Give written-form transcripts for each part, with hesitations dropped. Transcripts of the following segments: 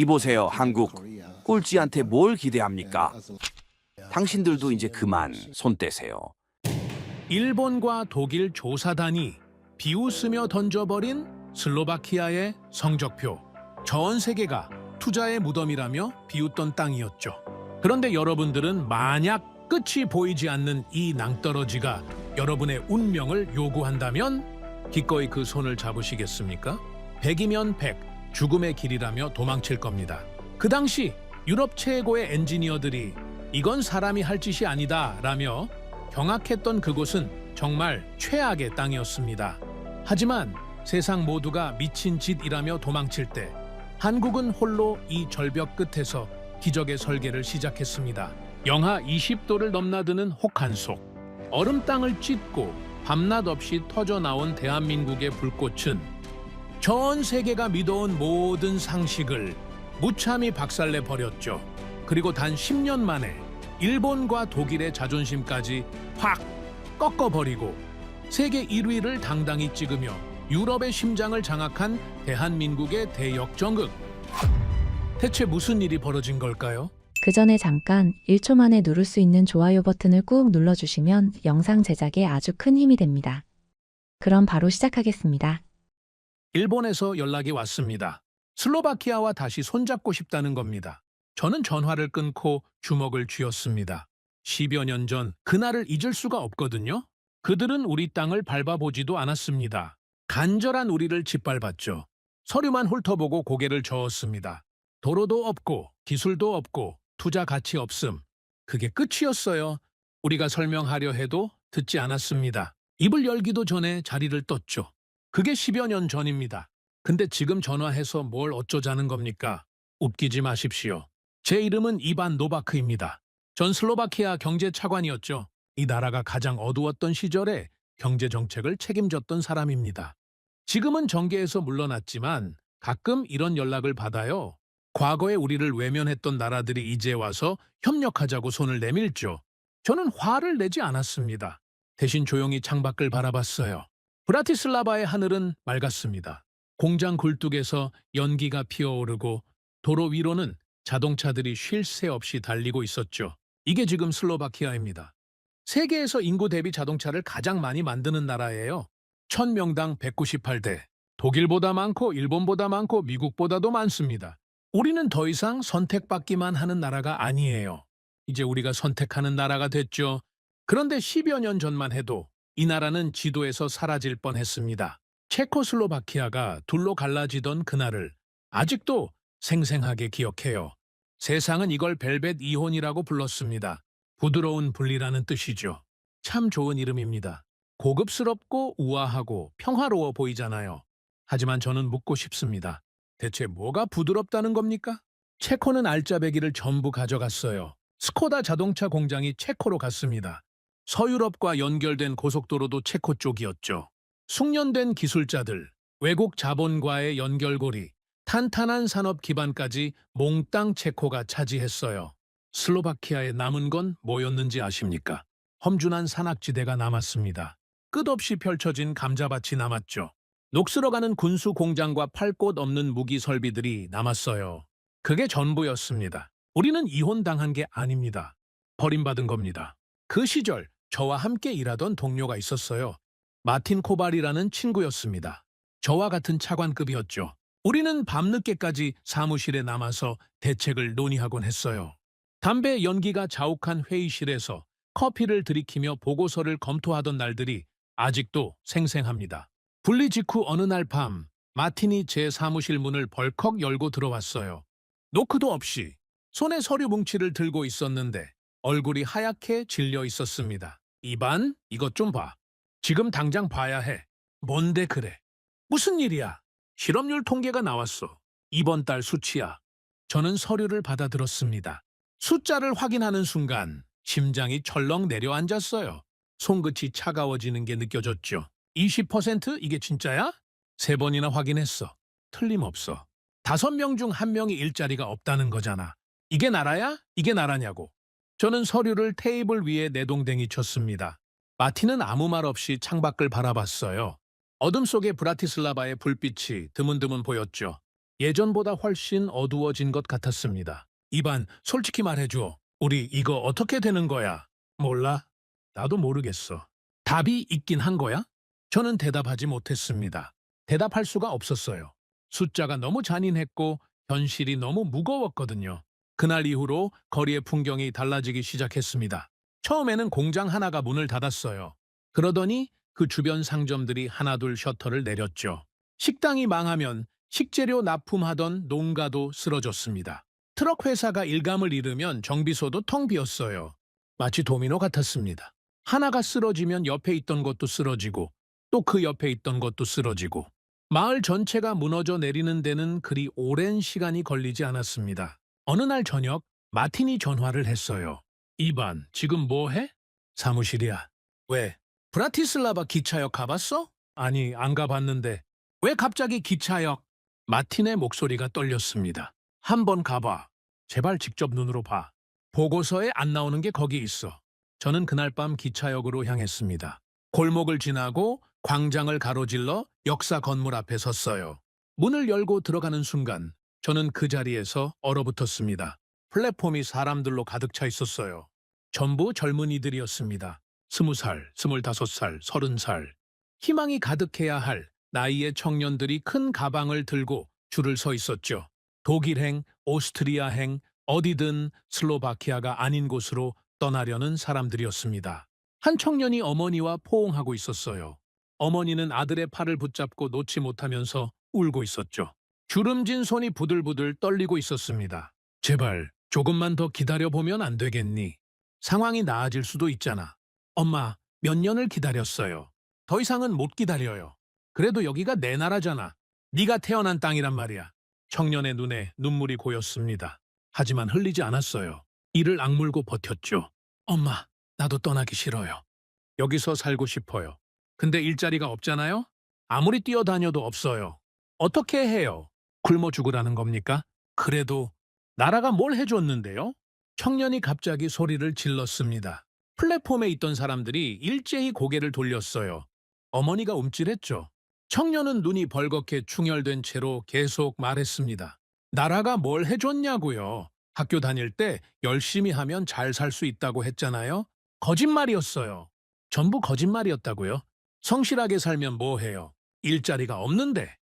이보세요, 한국. 꼴찌한테 뭘 기대합니까? 당신들도 이제 그만 손 떼세요. 일본과 독일 조사단이 비웃으며 던져버린 슬로바키아의 성적표. 전 세계가 투자의 무덤이라며 비웃던 땅이었죠. 그런데 여러분들은 만약 끝이 보이지 않는 이 낭떠러지가 여러분의 운명을 요구한다면 기꺼이 그 손을 잡으시겠습니까? 100이면 100, 죽음의 길이라며 도망칠 겁니다. 그 당시 유럽 최고의 엔지니어들이 이건 사람이 할 짓이 아니다 라며 경악했던 그곳은 정말 최악의 땅이었습니다. 하지만 세상 모두가 미친 짓이라며 도망칠 때 한국은 홀로 이 절벽 끝에서 기적의 설계를 시작했습니다. 영하 20도를 넘나드는 혹한속, 얼음 땅을 찢고 밤낮 없이 터져나온 대한민국의 불꽃은 전 세계가 믿어온 모든 상식을 무참히 박살내 버렸죠. 그리고 단 10년 만에 일본과 독일의 자존심까지 확 꺾어버리고 세계 1위를 당당히 찍으며 유럽의 심장을 장악한 대한민국의 대역전극. 대체 무슨 일이 벌어진 걸까요? 그 전에 잠깐 1초 만에 누를 수 있는 좋아요 버튼을 꾹 눌러주시면 영상 제작에 아주 큰 힘이 됩니다. 그럼 바로 시작하겠습니다. 일본에서 연락이 왔습니다. 슬로바키아와 다시 손잡고 싶다는 겁니다. 저는 전화를 끊고 주먹을 쥐었습니다. 10여 년 전 그날을 잊을 수가 없거든요. 그들은 우리 땅을 밟아보지도 않았습니다. 간절한 우리를 짓밟았죠. 서류만 훑어보고 고개를 저었습니다. 도로도 없고 기술도 없고 투자 가치 없음. 그게 끝이었어요. 우리가 설명하려 해도 듣지 않았습니다. 입을 열기도 전에 자리를 떴죠. 그게 10여 년 전입니다. 근데 지금 전화해서 뭘 어쩌자는 겁니까? 웃기지 마십시오. 제 이름은 이반 노바크입니다. 전 슬로바키아 경제차관이었죠. 이 나라가 가장 어두웠던 시절에 경제정책을 책임졌던 사람입니다. 지금은 정계에서 물러났지만 가끔 이런 연락을 받아요. 과거에 우리를 외면했던 나라들이 이제 와서 협력하자고 손을 내밀죠. 저는 화를 내지 않았습니다. 대신 조용히 창밖을 바라봤어요. 브라티슬라바의 하늘은 맑았습니다. 공장 굴뚝에서 연기가 피어오르고 도로 위로는 자동차들이 쉴 새 없이 달리고 있었죠. 이게 지금 슬로바키아입니다. 세계에서 인구 대비 자동차를 가장 많이 만드는 나라예요. 1000명당 198대. 독일보다 많고 일본보다 많고 미국보다도 많습니다. 우리는 더 이상 선택받기만 하는 나라가 아니에요. 이제 우리가 선택하는 나라가 됐죠. 그런데 10여 년 전만 해도 이 나라는 지도에서 사라질 뻔했습니다. 체코슬로바키아가 둘로 갈라지던 그날을 아직도 생생하게 기억해요. 세상은 이걸 벨벳 이혼이라고 불렀습니다. 부드러운 분리라는 뜻이죠. 참 좋은 이름입니다. 고급스럽고 우아하고 평화로워 보이잖아요. 하지만 저는 묻고 싶습니다. 대체 뭐가 부드럽다는 겁니까? 체코는 알짜배기를 전부 가져갔어요. 스코다 자동차 공장이 체코로 갔습니다. 서유럽과 연결된 고속도로도 체코 쪽이었죠. 숙련된 기술자들, 외국 자본과의 연결고리, 탄탄한 산업 기반까지 몽땅 체코가 차지했어요. 슬로바키아에 남은 건 뭐였는지 아십니까? 험준한 산악지대가 남았습니다. 끝없이 펼쳐진 감자밭이 남았죠. 녹슬어가는 군수 공장과 팔 곳 없는 무기 설비들이 남았어요. 그게 전부였습니다. 우리는 이혼당한 게 아닙니다. 버림받은 겁니다. 그 시절 저와 함께 일하던 동료가 있었어요. 마틴 코발이라는 친구였습니다. 저와 같은 차관급이었죠. 우리는 밤늦게까지 사무실에 남아서 대책을 논의하곤 했어요. 담배 연기가 자욱한 회의실에서 커피를 들이키며 보고서를 검토하던 날들이 아직도 생생합니다. 분리 직후 어느 날 밤 마틴이 제 사무실 문을 벌컥 열고 들어왔어요. 노크도 없이 손에 서류 뭉치를 들고 있었는데 얼굴이 하얗게 질려 있었습니다. 이반, 이것 좀 봐. 지금 당장 봐야 해. 뭔데 그래? 무슨 일이야? 실업률 통계가 나왔어. 이번 달 수치야. 저는 서류를 받아들었습니다. 숫자를 확인하는 순간 심장이 철렁 내려앉았어요. 손끝이 차가워지는 게 느껴졌죠. 20% 이게 진짜야? 3번이나 확인했어. 틀림없어. 5명 중 1명이 일자리가 없다는 거잖아. 이게 나라야? 이게 나라냐고. 저는 서류를 테이블 위에 내동댕이 쳤습니다. 마틴은 아무 말 없이 창밖을 바라봤어요. 어둠 속에 브라티슬라바의 불빛이 드문드문 보였죠. 예전보다 훨씬 어두워진 것 같았습니다. 이반, 솔직히 말해줘. 우리 이거 어떻게 되는 거야? 몰라. 나도 모르겠어. 답이 있긴 한 거야? 저는 대답하지 못했습니다. 대답할 수가 없었어요. 숫자가 너무 잔인했고 현실이 너무 무거웠거든요. 그날 이후로 거리의 풍경이 달라지기 시작했습니다. 처음에는 공장 하나가 문을 닫았어요. 그러더니 그 주변 상점들이 하나둘 셔터를 내렸죠. 식당이 망하면 식재료 납품하던 농가도 쓰러졌습니다. 트럭 회사가 일감을 잃으면 정비소도 텅 비었어요. 마치 도미노 같았습니다. 하나가 쓰러지면 옆에 있던 것도 쓰러지고 또 그 옆에 있던 것도 쓰러지고 마을 전체가 무너져 내리는 데는 그리 오랜 시간이 걸리지 않았습니다. 어느 날 저녁 마틴이 전화를 했어요. 이반, 지금 뭐 해? 사무실이야. 왜? 브라티슬라바 기차역 가봤어? 아니, 안 가봤는데. 왜 갑자기 기차역? 마틴의 목소리가 떨렸습니다. 한번 가봐. 제발 직접 눈으로 봐. 보고서에 안 나오는 게 거기 있어. 저는 그날 밤 기차역으로 향했습니다. 골목을 지나고 광장을 가로질러 역사 건물 앞에 섰어요. 문을 열고 들어가는 순간 저는 그 자리에서 얼어붙었습니다. 플랫폼이 사람들로 가득 차 있었어요. 전부 젊은이들이었습니다. 20살, 25살, 30살. 희망이 가득해야 할 나이의 청년들이 큰 가방을 들고 줄을 서 있었죠. 독일행, 오스트리아행, 어디든 슬로바키아가 아닌 곳으로 떠나려는 사람들이었습니다. 한 청년이 어머니와 포옹하고 있었어요. 어머니는 아들의 팔을 붙잡고 놓지 못하면서 울고 있었죠. 주름진 손이 부들부들 떨리고 있었습니다. 제발 조금만 더 기다려보면 안 되겠니? 상황이 나아질 수도 있잖아. 엄마, 몇 년을 기다렸어요. 더 이상은 못 기다려요. 그래도 여기가 내 나라잖아. 네가 태어난 땅이란 말이야. 청년의 눈에 눈물이 고였습니다. 하지만 흘리지 않았어요. 이를 악물고 버텼죠. 엄마, 나도 떠나기 싫어요. 여기서 살고 싶어요. 근데 일자리가 없잖아요? 아무리 뛰어다녀도 없어요. 어떻게 해요? 굶어 죽으라는 겁니까? 그래도 나라가 뭘 해줬는데요? 청년이 갑자기 소리를 질렀습니다. 플랫폼에 있던 사람들이 일제히 고개를 돌렸어요. 어머니가 움찔했죠. 청년은 눈이 벌겋게 충혈된 채로 계속 말했습니다. 나라가 뭘 해줬냐고요. 학교 다닐 때 열심히 하면 잘 살 수 있다고 했잖아요. 거짓말이었어요. 전부 거짓말이었다고요. 성실하게 살면 뭐 해요? 일자리가 없는데,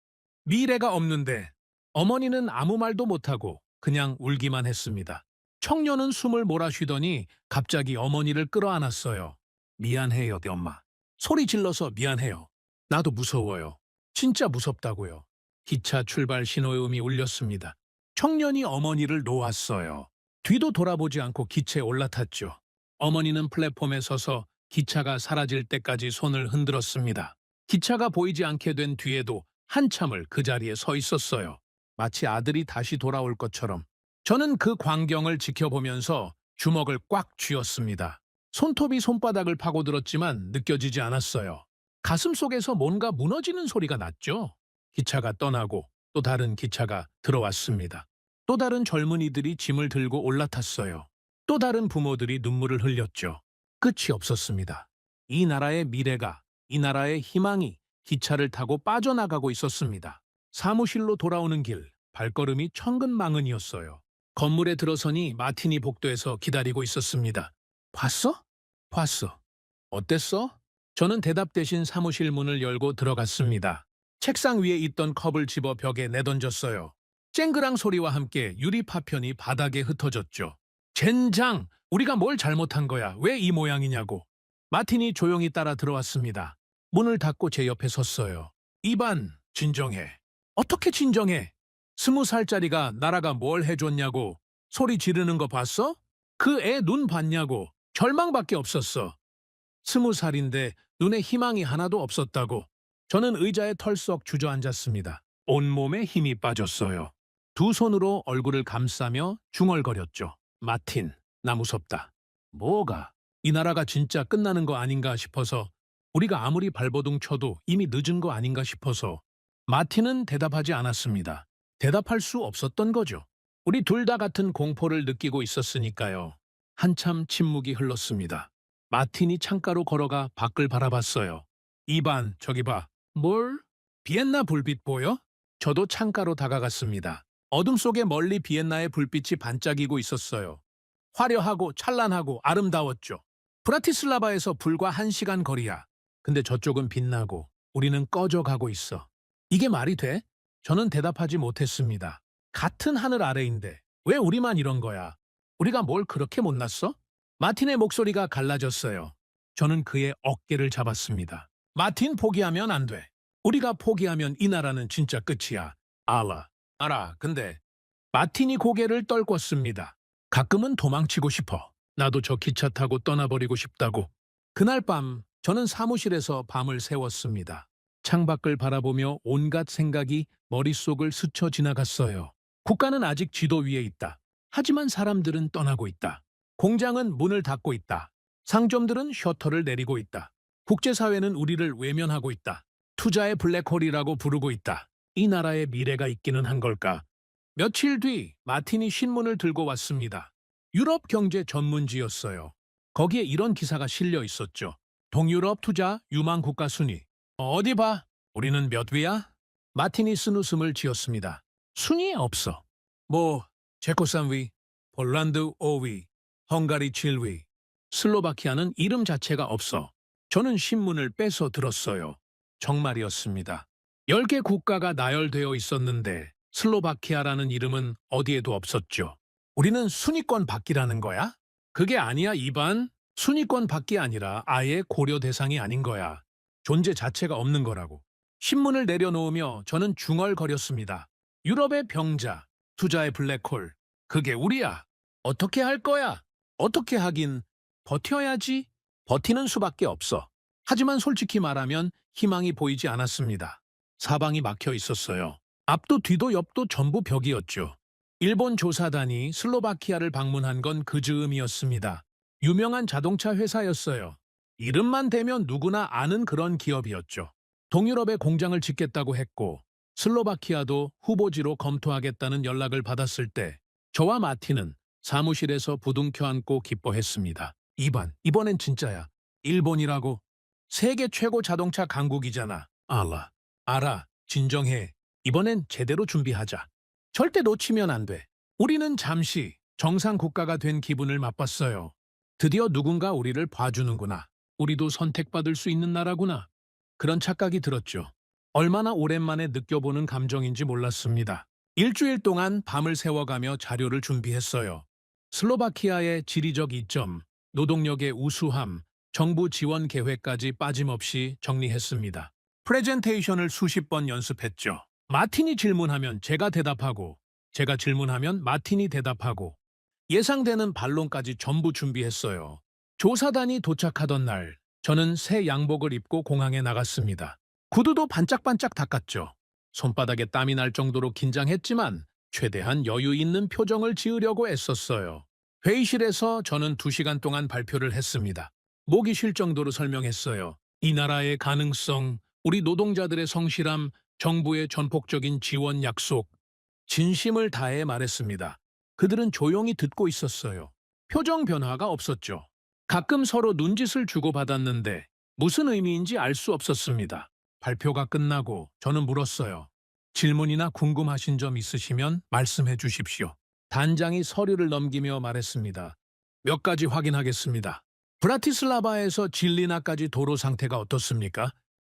미래가 없는데. 어머니는 아무 말도 못하고 그냥 울기만 했습니다. 청년은 숨을 몰아쉬더니 갑자기 어머니를 끌어안았어요. 미안해요, 엄마. 소리 질러서 미안해요. 나도 무서워요. 진짜 무섭다고요. 기차 출발 신호음이 울렸습니다. 청년이 어머니를 놓았어요. 뒤도 돌아보지 않고 기차에 올라탔죠. 어머니는 플랫폼에 서서 기차가 사라질 때까지 손을 흔들었습니다. 기차가 보이지 않게 된 뒤에도 한참을 그 자리에 서 있었어요. 마치 아들이 다시 돌아올 것처럼. 저는 그 광경을 지켜보면서 주먹을 꽉 쥐었습니다. 손톱이 손바닥을 파고들었지만 느껴지지 않았어요. 가슴 속에서 뭔가 무너지는 소리가 났죠. 기차가 떠나고 또 다른 기차가 들어왔습니다. 또 다른 젊은이들이 짐을 들고 올라탔어요. 또 다른 부모들이 눈물을 흘렸죠. 끝이 없었습니다. 이 나라의 미래가, 이 나라의 희망이 기차를 타고 빠져나가고 있었습니다. 사무실로 돌아오는 길, 발걸음이 천근만근이었어요. 건물에 들어서니 마틴이 복도에서 기다리고 있었습니다. 봤어? 봤어. 어땠어? 저는 대답 대신 사무실 문을 열고 들어갔습니다. 책상 위에 있던 컵을 집어 벽에 내던졌어요. 쨍그랑 소리와 함께 유리 파편이 바닥에 흩어졌죠. 젠장! 우리가 뭘 잘못한 거야? 왜 이 모양이냐고. 마틴이 조용히 따라 들어왔습니다. 문을 닫고 제 옆에 섰어요. 이반, 진정해. 어떻게 진정해? 20살짜리가 나라가 뭘 해줬냐고. 소리 지르는 거 봤어? 그 애 눈 봤냐고. 절망밖에 없었어. 20살인데 눈에 희망이 하나도 없었다고. 저는 의자에 털썩 주저앉았습니다. 온몸에 힘이 빠졌어요. 두 손으로 얼굴을 감싸며 중얼거렸죠. 마틴, 나 무섭다. 뭐가? 이 나라가 진짜 끝나는 거 아닌가 싶어서, 우리가 아무리 발버둥 쳐도 이미 늦은 거 아닌가 싶어서. 마틴은 대답하지 않았습니다. 대답할 수 없었던 거죠. 우리 둘 다 같은 공포를 느끼고 있었으니까요. 한참 침묵이 흘렀습니다. 마틴이 창가로 걸어가 밖을 바라봤어요. 이반, 저기 봐. 뭘? 비엔나 불빛 보여? 저도 창가로 다가갔습니다. 어둠 속에 멀리 비엔나의 불빛이 반짝이고 있었어요. 화려하고 찬란하고 아름다웠죠. 브라티슬라바에서 불과 1시간 거리야. 근데 저쪽은 빛나고 우리는 꺼져가고 있어. 이게 말이 돼? 저는 대답하지 못했습니다. 같은 하늘 아래인데 왜 우리만 이런 거야? 우리가 뭘 그렇게 못났어? 마틴의 목소리가 갈라졌어요. 저는 그의 어깨를 잡았습니다. 마틴, 포기하면 안 돼. 우리가 포기하면 이 나라는 진짜 끝이야. 알아. 근데 마틴이 고개를 떨궜습니다. 가끔은 도망치고 싶어. 나도 저 기차 타고 떠나버리고 싶다고. 그날 밤 저는 사무실에서 밤을 새웠습니다. 창밖을 바라보며 온갖 생각이 머릿속을 스쳐 지나갔어요. 국가는 아직 지도 위에 있다. 하지만 사람들은 떠나고 있다. 공장은 문을 닫고 있다. 상점들은 셔터를 내리고 있다. 국제사회는 우리를 외면하고 있다. 투자의 블랙홀이라고 부르고 있다. 이 나라에 미래가 있기는 한 걸까? 며칠 뒤 마틴이 신문을 들고 왔습니다. 유럽 경제 전문지였어요. 거기에 이런 기사가 실려 있었죠. 동유럽 투자 유망 국가 순위. 어디 봐. 우리는 몇 위야? 마틴이 쓴웃음을 지었습니다. 순위에 없어. 체코 3위, 폴란드 5위, 헝가리 7위, 슬로바키아는 이름 자체가 없어. 저는 신문을 빼서 들었어요. 정말이었습니다. 10개 국가가 나열되어 있었는데 슬로바키아라는 이름은 어디에도 없었죠. 우리는 순위권 밖이라는 거야? 그게 아니야, 이반. 순위권 밖이 아니라 아예 고려 대상이 아닌 거야. 존재 자체가 없는 거라고. 신문을 내려놓으며 저는 중얼거렸습니다. 유럽의 병자, 투자의 블랙홀. 그게 우리야. 어떻게 할 거야? 어떻게 하긴. 버텨야지. 버티는 수밖에 없어. 하지만 솔직히 말하면 희망이 보이지 않았습니다. 사방이 막혀 있었어요. 앞도 뒤도 옆도 전부 벽이었죠. 일본 조사단이 슬로바키아를 방문한 건 그 즈음이었습니다. 유명한 자동차 회사였어요. 이름만 대면 누구나 아는 그런 기업이었죠. 동유럽에 공장을 짓겠다고 했고 슬로바키아도 후보지로 검토하겠다는 연락을 받았을 때 저와 마틴은 사무실에서 부둥켜 안고 기뻐했습니다. 이번엔 진짜야. 일본이라고. 세계 최고 자동차 강국이잖아. 알아. 진정해. 이번엔 제대로 준비하자. 절대 놓치면 안 돼. 우리는 잠시 정상 국가가 된 기분을 맛봤어요. 드디어 누군가 우리를 봐주는구나. 우리도 선택받을 수 있는 나라구나. 그런 착각이 들었죠. 얼마나 오랜만에 느껴보는 감정인지 몰랐습니다. 일주일 동안 밤을 새워가며 자료를 준비했어요. 슬로바키아의 지리적 이점, 노동력의 우수함, 정부 지원 계획까지 빠짐없이 정리했습니다. 프레젠테이션을 수십 번 연습했죠. 마틴이 질문하면 제가 대답하고, 제가 질문하면 마틴이 대답하고, 예상되는 반론까지 전부 준비했어요. 조사단이 도착하던 날, 저는 새 양복을 입고 공항에 나갔습니다. 구두도 반짝반짝 닦았죠. 손바닥에 땀이 날 정도로 긴장했지만 최대한 여유 있는 표정을 지으려고 애썼어요. 회의실에서 저는 2시간 동안 발표를 했습니다. 목이 쉴 정도로 설명했어요. 이 나라의 가능성, 우리 노동자들의 성실함, 정부의 전폭적인 지원 약속. 진심을 다해 말했습니다. 그들은 조용히 듣고 있었어요. 표정 변화가 없었죠. 가끔 서로 눈짓을 주고받았는데 무슨 의미인지 알 수 없었습니다. 발표가 끝나고 저는 물었어요. 질문이나 궁금하신 점 있으시면 말씀해 주십시오. 단장이 서류를 넘기며 말했습니다. 몇 가지 확인하겠습니다. 브라티슬라바에서 질리나까지 도로 상태가 어떻습니까?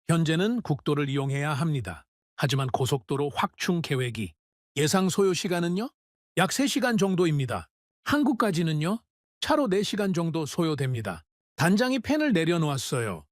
현재는 국도를 이용해야 합니다. 하지만 고속도로 확충 계획이 예상 소요 시간은요? 약 3시간 정도입니다. 한국까지는요? 차로 4시간 정도 소요됩니다. 단장이 펜을 내려놓았어요.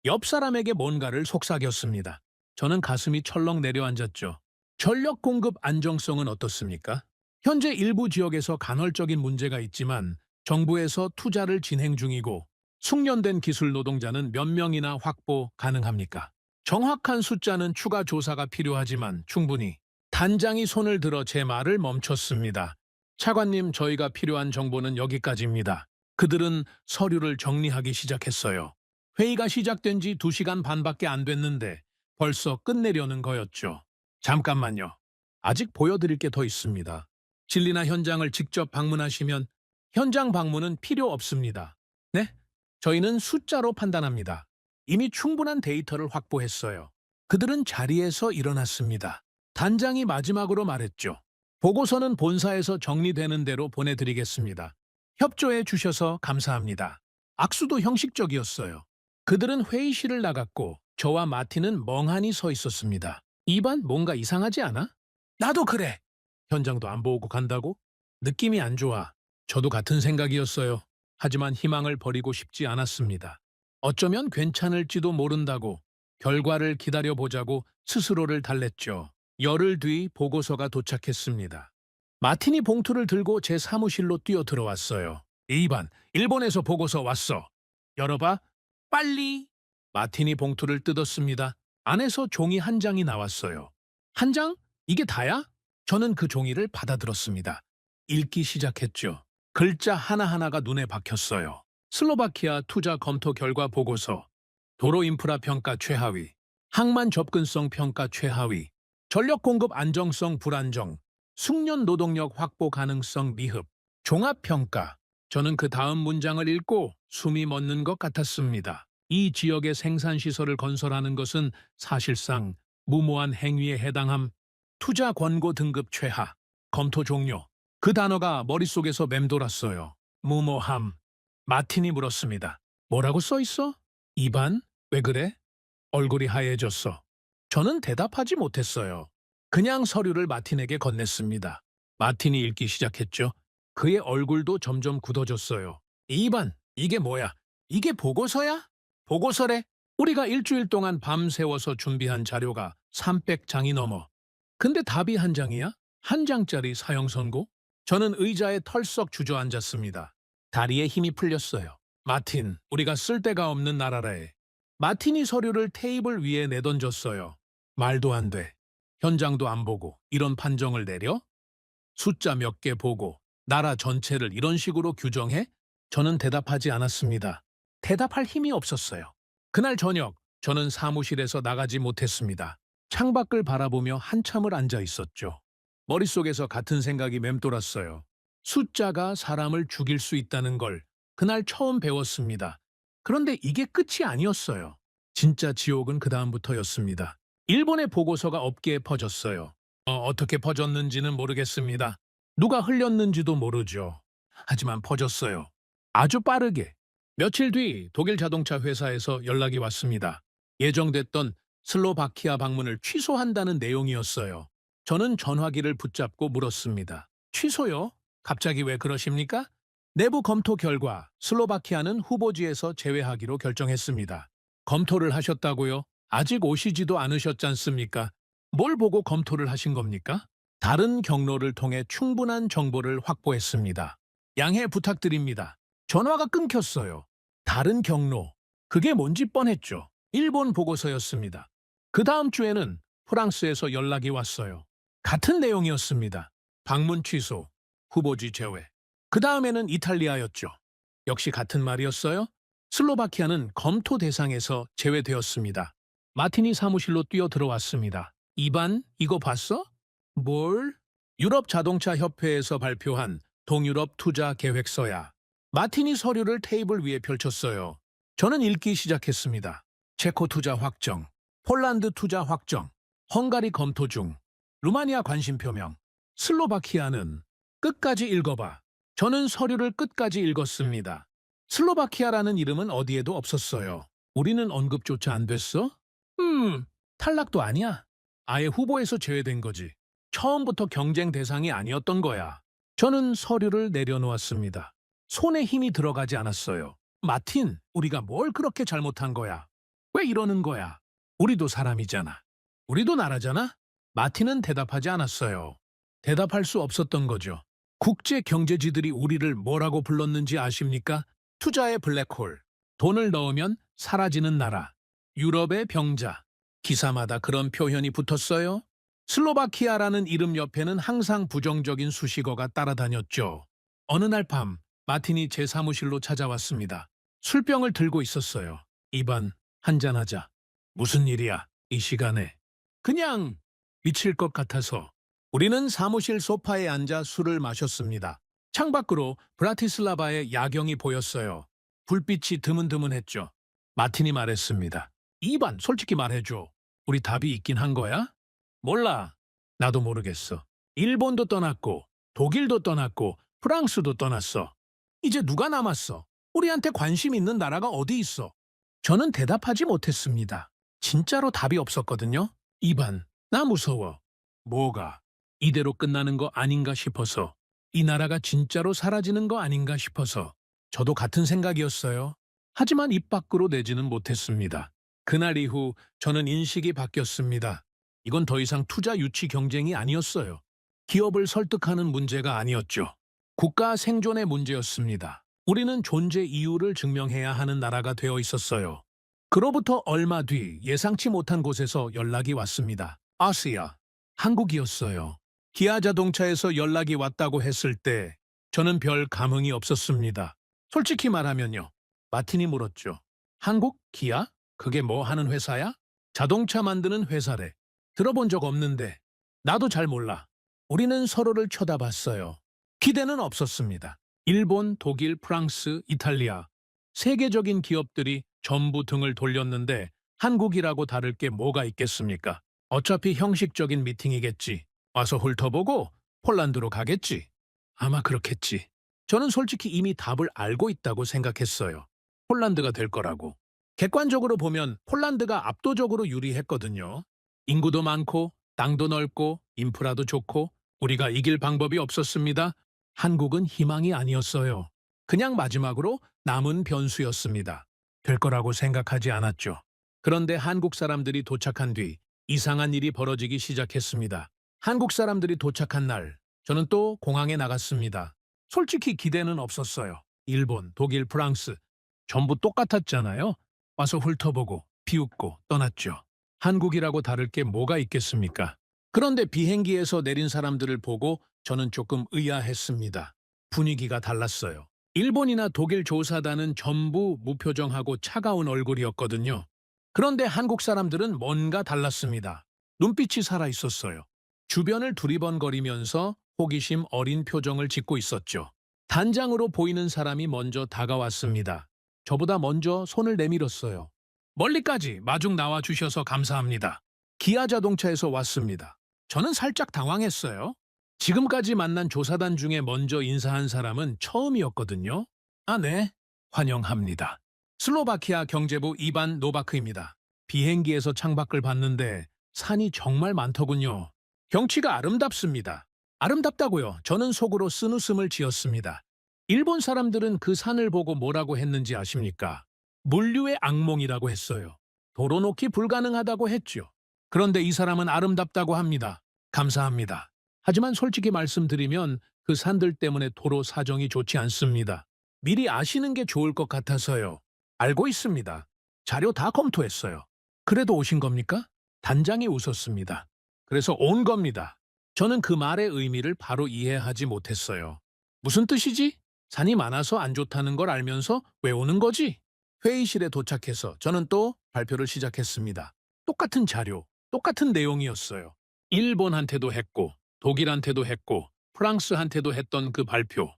옆 사람에게 뭔가를 속삭였습니다. 저는 가슴이 철렁 내려앉았죠. 전력 공급 안정성은 어떻습니까? 현재 일부 지역에서 간헐적인 문제가 있지만 정부에서 투자를 진행 중이고 숙련된 기술 노동자는 몇 명이나 확보 가능합니까? 정확한 숫자는 추가 조사가 필요하지만 충분히. 단장이 손을 들어 제 말을 멈췄습니다. 차관님, 저희가 필요한 정보는 여기까지입니다. 그들은 서류를 정리하기 시작했어요. 회의가 시작된 지 2시간 반밖에 안 됐는데 벌써 끝내려는 거였죠. 잠깐만요. 아직 보여드릴 게 더 있습니다. 진리나 현장을 직접 방문하시면 현장 방문은 필요 없습니다. 네? 저희는 숫자로 판단합니다. 이미 충분한 데이터를 확보했어요. 그들은 자리에서 일어났습니다. 단장이 마지막으로 말했죠. 보고서는 본사에서 정리되는 대로 보내드리겠습니다. 협조해 주셔서 감사합니다. 악수도 형식적이었어요. 그들은 회의실을 나갔고 저와 마틴은 멍하니 서 있었습니다. 이반 뭔가 이상하지 않아? 나도 그래. 현장도 안 보고 간다고? 느낌이 안 좋아. 저도 같은 생각이었어요. 하지만 희망을 버리고 싶지 않았습니다. 어쩌면 괜찮을지도 모른다고 결과를 기다려보자고 스스로를 달랬죠. 열흘 뒤 보고서가 도착했습니다. 마틴이 봉투를 들고 제 사무실로 뛰어 들어왔어요. 이반, 일본에서 보고서 왔어. 열어봐. 빨리. 마틴이 봉투를 뜯었습니다. 안에서 종이 한 장이 나왔어요. 한 장? 이게 다야? 저는 그 종이를 받아들었습니다. 읽기 시작했죠. 글자 하나하나가 눈에 박혔어요. 슬로바키아 투자 검토 결과 보고서, 도로 인프라 평가 최하위, 항만 접근성 평가 최하위, 전력 공급 안정성 불안정, 숙련 노동력 확보 가능성 미흡, 종합 평가. 저는 그 다음 문장을 읽고 숨이 멎는 것 같았습니다. 이 지역의 생산시설을 건설하는 것은 사실상 무모한 행위에 해당함. 투자 권고 등급 최하, 검토 종료. 그 단어가 머릿속에서 맴돌았어요. 무모함. 마틴이 물었습니다. 뭐라고 써 있어? 이반, 왜 그래? 얼굴이 하얘졌어. 저는 대답하지 못했어요. 그냥 서류를 마틴에게 건넸습니다. 마틴이 읽기 시작했죠. 그의 얼굴도 점점 굳어졌어요. 이반, 이게 뭐야? 이게 보고서야? 보고서래? 우리가 일주일 동안 밤새워서 준비한 자료가 300장이 넘어. 근데 답이 한 장이야? 한 장짜리 사형 선고? 저는 의자에 털썩 주저앉았습니다. 다리에 힘이 풀렸어요. 마틴, 우리가 쓸데가 없는 나라래. 마틴이 서류를 테이블 위에 내던졌어요. 말도 안 돼. 현장도 안 보고 이런 판정을 내려? 숫자 몇 개 보고 나라 전체를 이런 식으로 규정해? 저는 대답하지 않았습니다. 대답할 힘이 없었어요. 그날 저녁 저는 사무실에서 나가지 못했습니다. 창밖을 바라보며 한참을 앉아 있었죠. 머릿속에서 같은 생각이 맴돌았어요. 숫자가 사람을 죽일 수 있다는 걸 그날 처음 배웠습니다. 그런데 이게 끝이 아니었어요. 진짜 지옥은 그 다음부터였습니다. 일본의 보고서가 업계에 퍼졌어요. 어떻게 퍼졌는지는 모르겠습니다. 누가 흘렸는지도 모르죠. 하지만 퍼졌어요. 아주 빠르게. 며칠 뒤 독일 자동차 회사에서 연락이 왔습니다. 예정됐던 슬로바키아 방문을 취소한다는 내용이었어요. 저는 전화기를 붙잡고 물었습니다. 취소요? 갑자기 왜 그러십니까? 내부 검토 결과 슬로바키아는 후보지에서 제외하기로 결정했습니다. 검토를 하셨다고요? 아직 오시지도 않으셨지 않습니까? 뭘 보고 검토를 하신 겁니까? 다른 경로를 통해 충분한 정보를 확보했습니다. 양해 부탁드립니다. 전화가 끊겼어요. 다른 경로. 그게 뭔지 뻔했죠. 일본 보고서였습니다. 그 다음 주에는 프랑스에서 연락이 왔어요. 같은 내용이었습니다. 방문 취소, 후보지 제외. 그 다음에는 이탈리아였죠. 역시 같은 말이었어요. 슬로바키아는 검토 대상에서 제외되었습니다. 마틴이 사무실로 뛰어 들어왔습니다. 이반, 이거 봤어? 뭘? 유럽 자동차 협회에서 발표한 동유럽 투자 계획서야. 마틴이 서류를 테이블 위에 펼쳤어요. 저는 읽기 시작했습니다. 체코 투자 확정, 폴란드 투자 확정, 헝가리 검토 중, 루마니아 관심 표명, 슬로바키아는 끝까지 읽어봐. 저는 서류를 끝까지 읽었습니다. 슬로바키아라는 이름은 어디에도 없었어요. 우리는 언급조차 안 됐어? 탈락도 아니야. 아예 후보에서 제외된 거지. 처음부터 경쟁 대상이 아니었던 거야. 저는 서류를 내려놓았습니다. 손에 힘이 들어가지 않았어요. 마틴, 우리가 뭘 그렇게 잘못한 거야? 왜 이러는 거야? 우리도 사람이잖아. 우리도 나라잖아? 마틴은 대답하지 않았어요. 대답할 수 없었던 거죠. 국제 경제지들이 우리를 뭐라고 불렀는지 아십니까? 투자의 블랙홀. 돈을 넣으면 사라지는 나라. 유럽의 병자. 기사마다 그런 표현이 붙었어요. 슬로바키아라는 이름 옆에는 항상 부정적인 수식어가 따라다녔죠. 어느 날 밤 마틴이 제 사무실로 찾아왔습니다. 술병을 들고 있었어요. 이반, 한잔하자. 무슨 일이야, 이 시간에. 그냥 미칠 것 같아서. 우리는 사무실 소파에 앉아 술을 마셨습니다. 창밖으로 브라티슬라바의 야경이 보였어요. 불빛이 드문드문했죠. 마틴이 말했습니다. 이반, 솔직히 말해줘. 우리 답이 있긴 한 거야? 몰라. 나도 모르겠어. 일본도 떠났고 독일도 떠났고 프랑스도 떠났어. 이제 누가 남았어? 우리한테 관심 있는 나라가 어디 있어? 저는 대답하지 못했습니다. 진짜로 답이 없었거든요. 이반, 나 무서워. 뭐가? 이대로 끝나는 거 아닌가 싶어서. 이 나라가 진짜로 사라지는 거 아닌가 싶어서. 저도 같은 생각이었어요. 하지만 입 밖으로 내지는 못했습니다. 그날 이후 저는 인식이 바뀌었습니다. 이건 더 이상 투자 유치 경쟁이 아니었어요. 기업을 설득하는 문제가 아니었죠. 국가 생존의 문제였습니다. 우리는 존재 이유를 증명해야 하는 나라가 되어 있었어요. 그로부터 얼마 뒤 예상치 못한 곳에서 연락이 왔습니다. 아시아, 한국이었어요. 기아 자동차에서 연락이 왔다고 했을 때 저는 별 감흥이 없었습니다. 솔직히 말하면요. 마틴이 물었죠. 한국? 기아? 그게 뭐 하는 회사야? 자동차 만드는 회사래. 들어본 적 없는데. 나도 잘 몰라. 우리는 서로를 쳐다봤어요. 기대는 없었습니다. 일본, 독일, 프랑스, 이탈리아. 세계적인 기업들이 전부 등을 돌렸는데 한국이라고 다를 게 뭐가 있겠습니까? 어차피 형식적인 미팅이겠지. 와서 훑어보고 폴란드로 가겠지. 아마 그렇겠지. 저는 솔직히 이미 답을 알고 있다고 생각했어요. 폴란드가 될 거라고. 객관적으로 보면 폴란드가 압도적으로 유리했거든요. 인구도 많고 땅도 넓고 인프라도 좋고 우리가 이길 방법이 없었습니다. 한국은 희망이 아니었어요. 그냥 마지막으로 남은 변수였습니다. 될 거라고 생각하지 않았죠. 그런데 한국 사람들이 도착한 뒤 이상한 일이 벌어지기 시작했습니다. 한국 사람들이 도착한 날 저는 또 공항에 나갔습니다. 솔직히 기대는 없었어요. 일본, 독일, 프랑스 전부 똑같았잖아요. 와서 훑어보고 비웃고 떠났죠. 한국이라고 다를 게 뭐가 있겠습니까? 그런데 비행기에서 내린 사람들을 보고 저는 조금 의아했습니다. 분위기가 달랐어요. 일본이나 독일 조사단은 전부 무표정하고 차가운 얼굴이었거든요. 그런데 한국 사람들은 뭔가 달랐습니다. 눈빛이 살아있었어요. 주변을 두리번거리면서 호기심 어린 표정을 짓고 있었죠. 단장으로 보이는 사람이 먼저 다가왔습니다. 저보다 먼저 손을 내밀었어요. 멀리까지 마중 나와 주셔서 감사합니다. 기아 자동차에서 왔습니다. 저는 살짝 당황했어요. 지금까지 만난 조사단 중에 먼저 인사한 사람은 처음이었거든요. 아, 네. 환영합니다. 슬로바키아 경제부 이반 노바크입니다. 비행기에서 창밖을 봤는데 산이 정말 많더군요. 경치가 아름답습니다. 아름답다고요. 저는 속으로 쓴웃음을 지었습니다. 일본 사람들은 그 산을 보고 뭐라고 했는지 아십니까? 물류의 악몽이라고 했어요. 도로 놓기 불가능하다고 했죠. 그런데 이 사람은 아름답다고 합니다. 감사합니다. 하지만 솔직히 말씀드리면 그 산들 때문에 도로 사정이 좋지 않습니다. 미리 아시는 게 좋을 것 같아서요. 알고 있습니다. 자료 다 검토했어요. 그래도 오신 겁니까? 단장이 웃었습니다. 그래서 온 겁니다. 저는 그 말의 의미를 바로 이해하지 못했어요. 무슨 뜻이지? 산이 많아서 안 좋다는 걸 알면서 왜 오는 거지? 회의실에 도착해서 저는 또 발표를 시작했습니다. 똑같은 자료, 똑같은 내용이었어요. 일본한테도 했고, 독일한테도 했고, 프랑스한테도 했던 그 발표.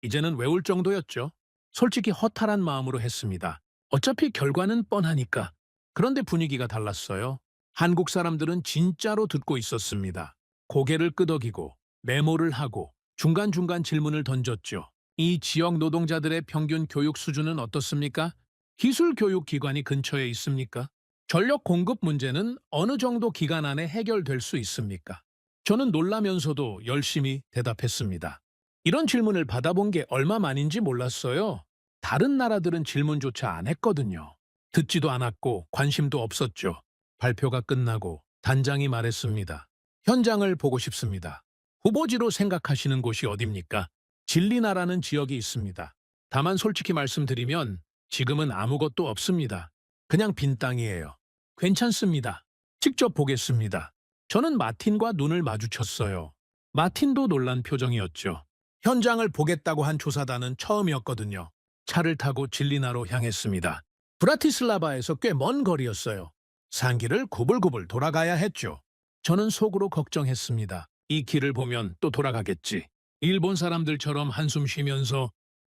이제는 외울 정도였죠. 솔직히 허탈한 마음으로 했습니다. 어차피 결과는 뻔하니까. 그런데 분위기가 달랐어요. 한국 사람들은 진짜로 듣고 있었습니다. 고개를 끄덕이고 메모를 하고 중간중간 질문을 던졌죠. 이 지역 노동자들의 평균 교육 수준은 어떻습니까? 기술 교육 기관이 근처에 있습니까? 전력 공급 문제는 어느 정도 기간 안에 해결될 수 있습니까? 저는 놀라면서도 열심히 대답했습니다. 이런 질문을 받아본 게 얼마 만인지 몰랐어요. 다른 나라들은 질문조차 안 했거든요. 듣지도 않았고 관심도 없었죠. 발표가 끝나고 단장이 말했습니다. 현장을 보고 싶습니다. 후보지로 생각하시는 곳이 어딥니까? 진리나라는 지역이 있습니다. 다만 솔직히 말씀드리면 지금은 아무것도 없습니다. 그냥 빈 땅이에요. 괜찮습니다. 직접 보겠습니다. 저는 마틴과 눈을 마주쳤어요. 마틴도 놀란 표정이었죠. 현장을 보겠다고 한 조사단은 처음이었거든요. 차를 타고 진리나로 향했습니다. 브라티슬라바에서 꽤 먼 거리였어요. 산길을 구불구불 돌아가야 했죠. 저는 속으로 걱정했습니다. 이 길을 보면 또 돌아가겠지. 일본 사람들처럼 한숨 쉬면서.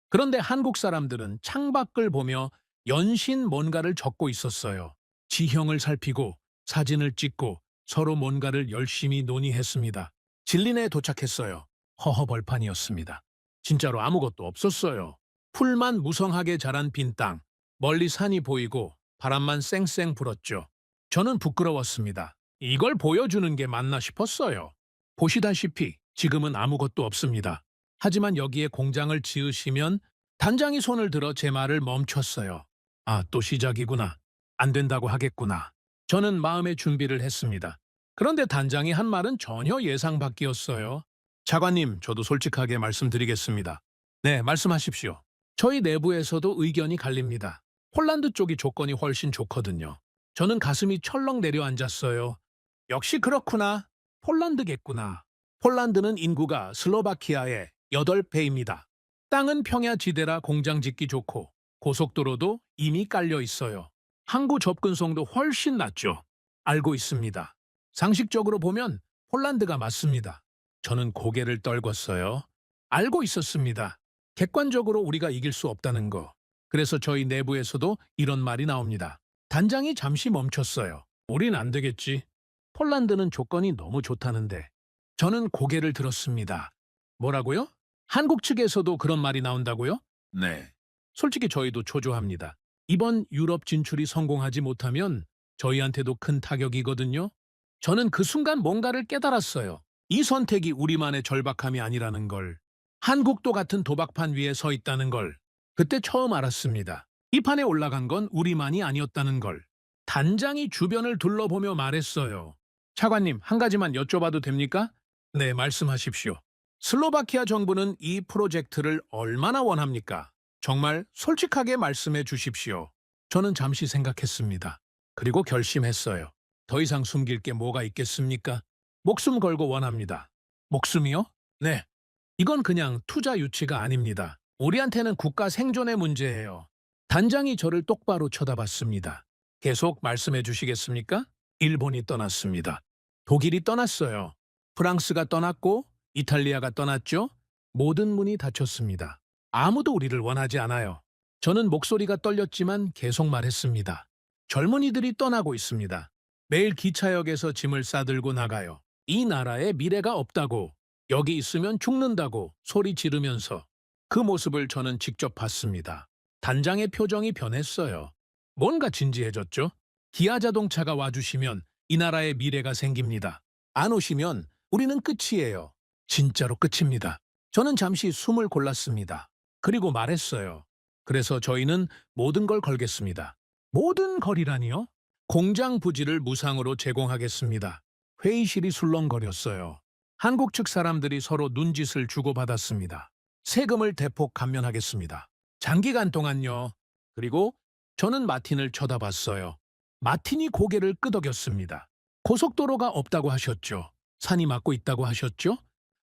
그런데 한국 사람들은 창밖을 보며 연신 뭔가를 적고 있었어요. 지형을 살피고 사진을 찍고 서로 뭔가를 열심히 논의했습니다. 진리내에 도착했어요. 허허벌판이었습니다. 진짜로 아무것도 없었어요. 풀만 무성하게 자란 빈 땅, 멀리 산이 보이고 바람만 쌩쌩 불었죠. 저는 부끄러웠습니다. 이걸 보여주는 게 맞나 싶었어요. 보시다시피 지금은 아무것도 없습니다. 하지만 여기에 공장을 지으시면 단장이 손을 들어 제 말을 멈췄어요. 아, 또 시작이구나. 안 된다고 하겠구나. 저는 마음의 준비를 했습니다. 그런데 단장이 한 말은 전혀 예상 밖이었어요. 차관님, 저도 솔직하게 말씀드리겠습니다. 네, 말씀하십시오. 저희 내부에서도 의견이 갈립니다. 폴란드 쪽이 조건이 훨씬 좋거든요. 저는 가슴이 철렁 내려앉았어요. 역시 그렇구나. 폴란드겠구나. 폴란드는 인구가 슬로바키아의 8배입니다. 땅은 평야지대라 공장 짓기 좋고 고속도로도 이미 깔려 있어요. 항구 접근성도 훨씬 낮죠. 알고 있습니다. 상식적으로 보면 폴란드가 맞습니다. 저는 고개를 떨궜어요. 알고 있었습니다. 객관적으로 우리가 이길 수 없다는 거. 그래서 저희 내부에서도 이런 말이 나옵니다. 단장이 잠시 멈췄어요. 우린 안 되겠지. 폴란드는 조건이 너무 좋다는데. 저는 고개를 들었습니다. 뭐라고요? 한국 측에서도 그런 말이 나온다고요? 네. 솔직히 저희도 초조합니다. 이번 유럽 진출이 성공하지 못하면 저희한테도 큰 타격이거든요. 저는 그 순간 뭔가를 깨달았어요. 이 선택이 우리만의 절박함이 아니라는 걸. 한국도 같은 도박판 위에 서 있다는 걸. 그때 처음 알았습니다. 이 판에 올라간 건 우리만이 아니었다는 걸. 단장이 주변을 둘러보며 말했어요. 차관님, 한 가지만 여쭤봐도 됩니까? 네, 말씀하십시오. 슬로바키아 정부는 이 프로젝트를 얼마나 원합니까? 정말 솔직하게 말씀해 주십시오. 저는 잠시 생각했습니다. 그리고 결심했어요. 더 이상 숨길 게 뭐가 있겠습니까? 목숨 걸고 원합니다. 목숨이요? 네. 이건 그냥 투자 유치가 아닙니다. 우리한테는 국가 생존의 문제예요. 단장이 저를 똑바로 쳐다봤습니다. 계속 말씀해 주시겠습니까? 일본이 떠났습니다. 독일이 떠났어요. 프랑스가 떠났고 이탈리아가 떠났죠? 모든 문이 닫혔습니다. 아무도 우리를 원하지 않아요. 저는 목소리가 떨렸지만 계속 말했습니다. 젊은이들이 떠나고 있습니다. 매일 기차역에서 짐을 싸들고 나가요. 이 나라에 미래가 없다고, 여기 있으면 죽는다고 소리 지르면서 그 모습을 저는 직접 봤습니다. 단장의 표정이 변했어요. 뭔가 진지해졌죠? 기아 자동차가 와주시면 이 나라의 미래가 생깁니다. 안 오시면 우리는 끝이에요. 진짜로 끝입니다. 저는 잠시 숨을 골랐습니다. 그리고 말했어요. 그래서 저희는 모든 걸 걸겠습니다. 모든 걸이라니요? 공장 부지를 무상으로 제공하겠습니다. 회의실이 술렁거렸어요. 한국 측 사람들이 서로 눈짓을 주고받았습니다. 세금을 대폭 감면하겠습니다. 장기간 동안요. 그리고 저는 마틴을 쳐다봤어요. 마틴이 고개를 끄덕였습니다. 고속도로가 없다고 하셨죠? 산이 막고 있다고 하셨죠?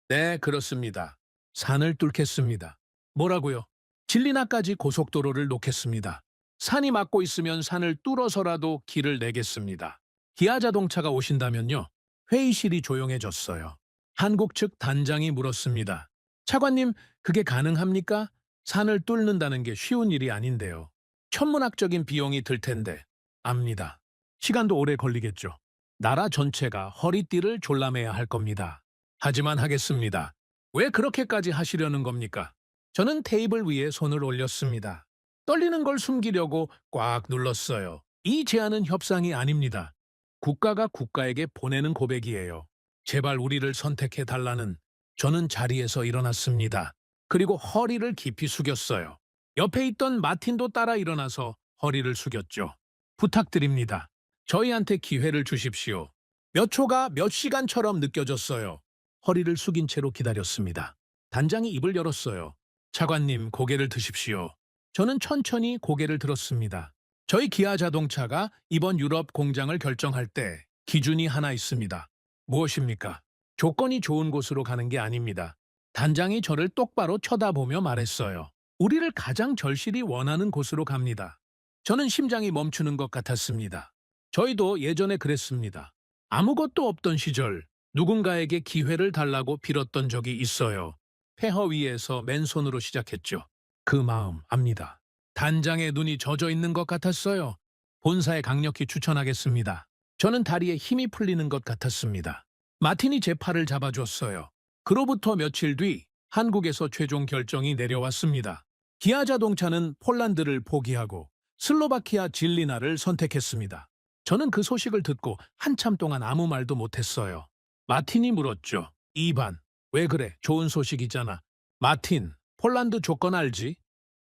네, 그렇습니다. 산을 뚫겠습니다. 뭐라고요? 진리나까지 고속도로를 놓겠습니다. 산이 막고 있으면 산을 뚫어서라도 길을 내겠습니다. 기아 자동차가 오신다면요. 회의실이 조용해졌어요. 한국 측 단장이 물었습니다. 차관님, 그게 가능합니까? 산을 뚫는다는 게 쉬운 일이 아닌데요. 천문학적인 비용이 들 텐데. 압니다. 시간도 오래 걸리겠죠. 나라 전체가 허리띠를 졸라매야 할 겁니다. 하지만 하겠습니다. 왜 그렇게까지 하시려는 겁니까? 저는 테이블 위에 손을 올렸습니다. 떨리는 걸 숨기려고 꽉 눌렀어요. 이 제안은 협상이 아닙니다. 국가가 국가에게 보내는 고백이에요. 제발 우리를 선택해 달라는. 저는 자리에서 일어났습니다. 그리고 허리를 깊이 숙였어요. 옆에 있던 마틴도 따라 일어나서 허리를 숙였죠. 부탁드립니다. 저희한테 기회를 주십시오. 몇 초가 몇 시간처럼 느껴졌어요. 허리를 숙인 채로 기다렸습니다. 단장이 입을 열었어요. 차관님, 고개를 드십시오. 저는 천천히 고개를 들었습니다. 저희 기아 자동차가 이번 유럽 공장을 결정할 때 기준이 하나 있습니다. 무엇입니까? 조건이 좋은 곳으로 가는 게 아닙니다. 단장이 저를 똑바로 쳐다보며 말했어요. 우리를 가장 절실히 원하는 곳으로 갑니다. 저는 심장이 멈추는 것 같았습니다. 저희도 예전에 그랬습니다. 아무것도 없던 시절 누군가에게 기회를 달라고 빌었던 적이 있어요. 폐허 위에서 맨손으로 시작했죠. 그 마음 압니다. 단장의 눈이 젖어 있는 것 같았어요. 본사에 강력히 추천하겠습니다. 저는 다리에 힘이 풀리는 것 같았습니다. 마틴이 제 팔을 잡아줬어요. 그로부터 며칠 뒤 한국에서 최종 결정이 내려왔습니다. 기아 자동차는 폴란드를 포기하고 슬로바키아 질리나를 선택했습니다. 저는 그 소식을 듣고 한참 동안 아무 말도 못했어요. 마틴이 물었죠. 이반, 왜 그래? 좋은 소식이잖아. 마틴, 폴란드 조건 알지?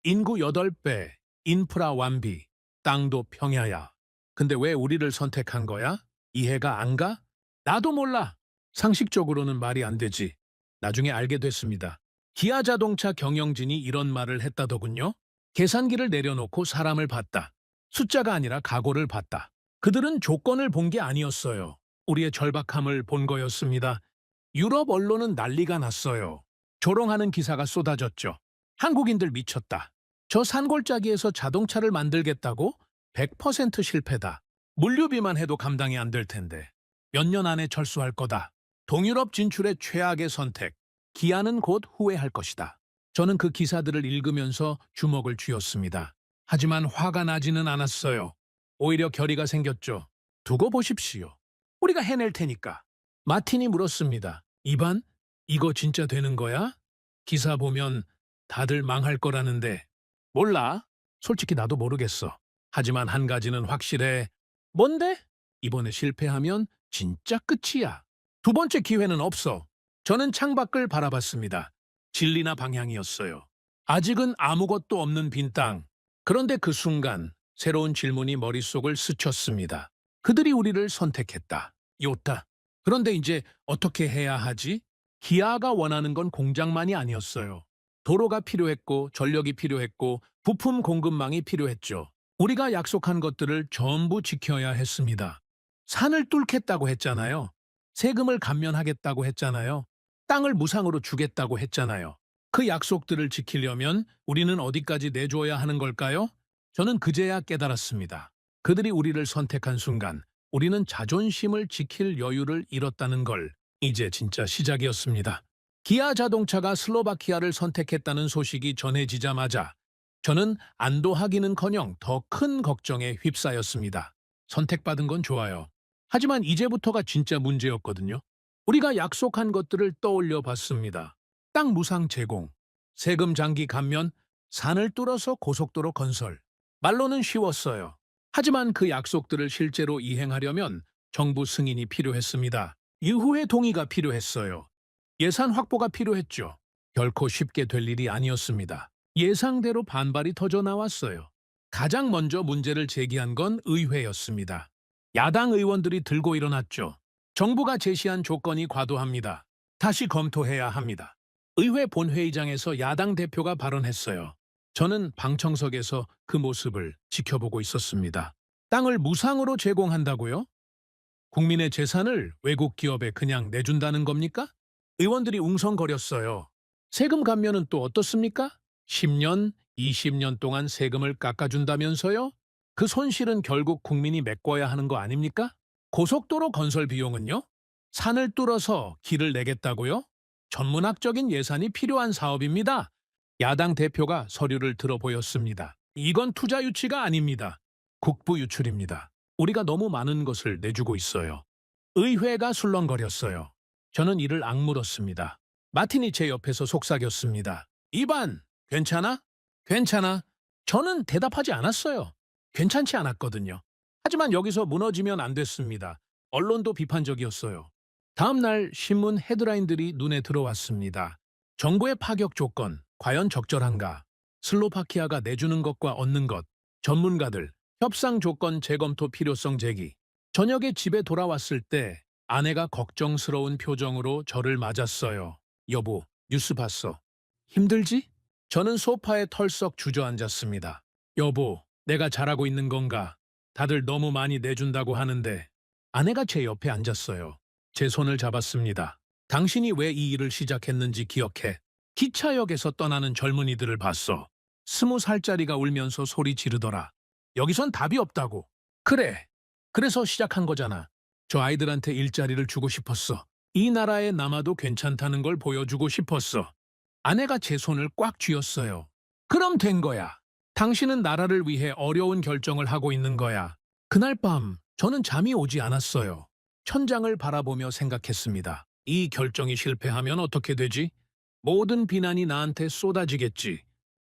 인구 8배, 인프라 완비, 땅도 평야야. 근데 왜 우리를 선택한 거야? 이해가 안 가? 나도 몰라. 상식적으로는 말이 안 되지. 나중에 알게 됐습니다. 기아 자동차 경영진이 이런 말을 했다더군요. 계산기를 내려놓고 사람을 봤다. 숫자가 아니라 각오를 봤다. 그들은 조건을 본 게 아니었어요. 우리의 절박함을 본 거였습니다. 유럽 언론은 난리가 났어요. 조롱하는 기사가 쏟아졌죠. 한국인들 미쳤다. 저 산골짜기에서 자동차를 만들겠다고? 100% 실패다. 물류비만 해도 감당이 안 될 텐데. 몇 년 안에 철수할 거다. 동유럽 진출의 최악의 선택. 기아는 곧 후회할 것이다. 저는 그 기사들을 읽으면서 주먹을 쥐었습니다. 하지만 화가 나지는 않았어요. 오히려 결의가 생겼죠. 두고 보십시오. 우리가 해낼 테니까. 마틴이 물었습니다. 이반, 이거 진짜 되는 거야? 기사 보면 다들 망할 거라는데. 몰라. 솔직히 나도 모르겠어. 하지만 한 가지는 확실해. 뭔데? 이번에 실패하면 진짜 끝이야. 두 번째 기회는 없어. 저는 창밖을 바라봤습니다. 진리나 방향이었어요. 아직은 아무것도 없는 빈 땅. 그런데 그 순간 새로운 질문이 머릿속을 스쳤습니다. 그들이 우리를 선택했다. 요타. 그런데 이제 어떻게 해야 하지? 기아가 원하는 건 공장만이 아니었어요. 도로가 필요했고 전력이 필요했고 부품 공급망이 필요했죠. 우리가 약속한 것들을 전부 지켜야 했습니다. 산을 뚫겠다고 했잖아요. 세금을 감면하겠다고 했잖아요. 땅을 무상으로 주겠다고 했잖아요. 그 약속들을 지키려면 우리는 어디까지 내줘야 하는 걸까요? 저는 그제야 깨달았습니다. 그들이 우리를 선택한 순간 우리는 자존심을 지킬 여유를 잃었다는 걸. 이제 진짜 시작이었습니다. 기아 자동차가 슬로바키아를 선택했다는 소식이 전해지자마자 저는 안도하기는커녕 더 큰 걱정에 휩싸였습니다. 선택받은 건 좋아요. 하지만 이제부터가 진짜 문제였거든요. 우리가 약속한 것들을 떠올려 봤습니다. 땅 무상 제공, 세금 장기 감면, 산을 뚫어서 고속도로 건설. 말로는 쉬웠어요. 하지만 그 약속들을 실제로 이행하려면 정부 승인이 필요했습니다. 이후의 동의가 필요했어요. 예산 확보가 필요했죠. 결코 쉽게 될 일이 아니었습니다. 예상대로 반발이 터져 나왔어요. 가장 먼저 문제를 제기한 건 의회였습니다. 야당 의원들이 들고 일어났죠. 정부가 제시한 조건이 과도합니다. 다시 검토해야 합니다. 의회 본회의장에서 야당 대표가 발언했어요. 저는 방청석에서 그 모습을 지켜보고 있었습니다. 땅을 무상으로 제공한다고요? 국민의 재산을 외국 기업에 그냥 내준다는 겁니까? 의원들이 웅성거렸어요. 세금 감면은 또 어떻습니까? 10년, 20년 동안 세금을 깎아준다면서요? 그 손실은 결국 국민이 메꿔야 하는 거 아닙니까? 고속도로 건설 비용은요? 산을 뚫어서 길을 내겠다고요? 전문학적인 예산이 필요한 사업입니다. 야당 대표가 서류를 들어보였습니다. 이건 투자 유치가 아닙니다. 국부 유출입니다. 우리가 너무 많은 것을 내주고 있어요. 의회가 술렁거렸어요. 저는 이를 악물었습니다. 마틴이 제 옆에서 속삭였습니다. 이반, 괜찮아? 괜찮아. 저는 대답하지 않았어요. 괜찮지 않았거든요. 하지만 여기서 무너지면 안 됐습니다. 언론도 비판적이었어요. 다음 날 신문 헤드라인들이 눈에 들어왔습니다. 정부의 파격 조건, 과연 적절한가? 슬로바키아가 내주는 것과 얻는 것, 전문가들, 협상 조건 재검토 필요성 제기. 저녁에 집에 돌아왔을 때 아내가 걱정스러운 표정으로 저를 맞았어요. 여보, 뉴스 봤어. 힘들지? 저는 소파에 털썩 주저앉았습니다. 여보, 내가 잘하고 있는 건가? 다들 너무 많이 내준다고 하는데. 아내가 제 옆에 앉았어요. 제 손을 잡았습니다. 당신이 왜 이 일을 시작했는지 기억해. 기차역에서 떠나는 젊은이들을 봤어. 20살짜리가 울면서 소리 지르더라. 여기선 답이 없다고. 그래. 그래서 시작한 거잖아. 저 아이들한테 일자리를 주고 싶었어. 이 나라에 남아도 괜찮다는 걸 보여주고 싶었어. 아내가 제 손을 꽉 쥐었어요. 그럼 된 거야. 당신은 나라를 위해 어려운 결정을 하고 있는 거야. 그날 밤 저는 잠이 오지 않았어요. 천장을 바라보며 생각했습니다. 이 결정이 실패하면 어떻게 되지? 모든 비난이 나한테 쏟아지겠지.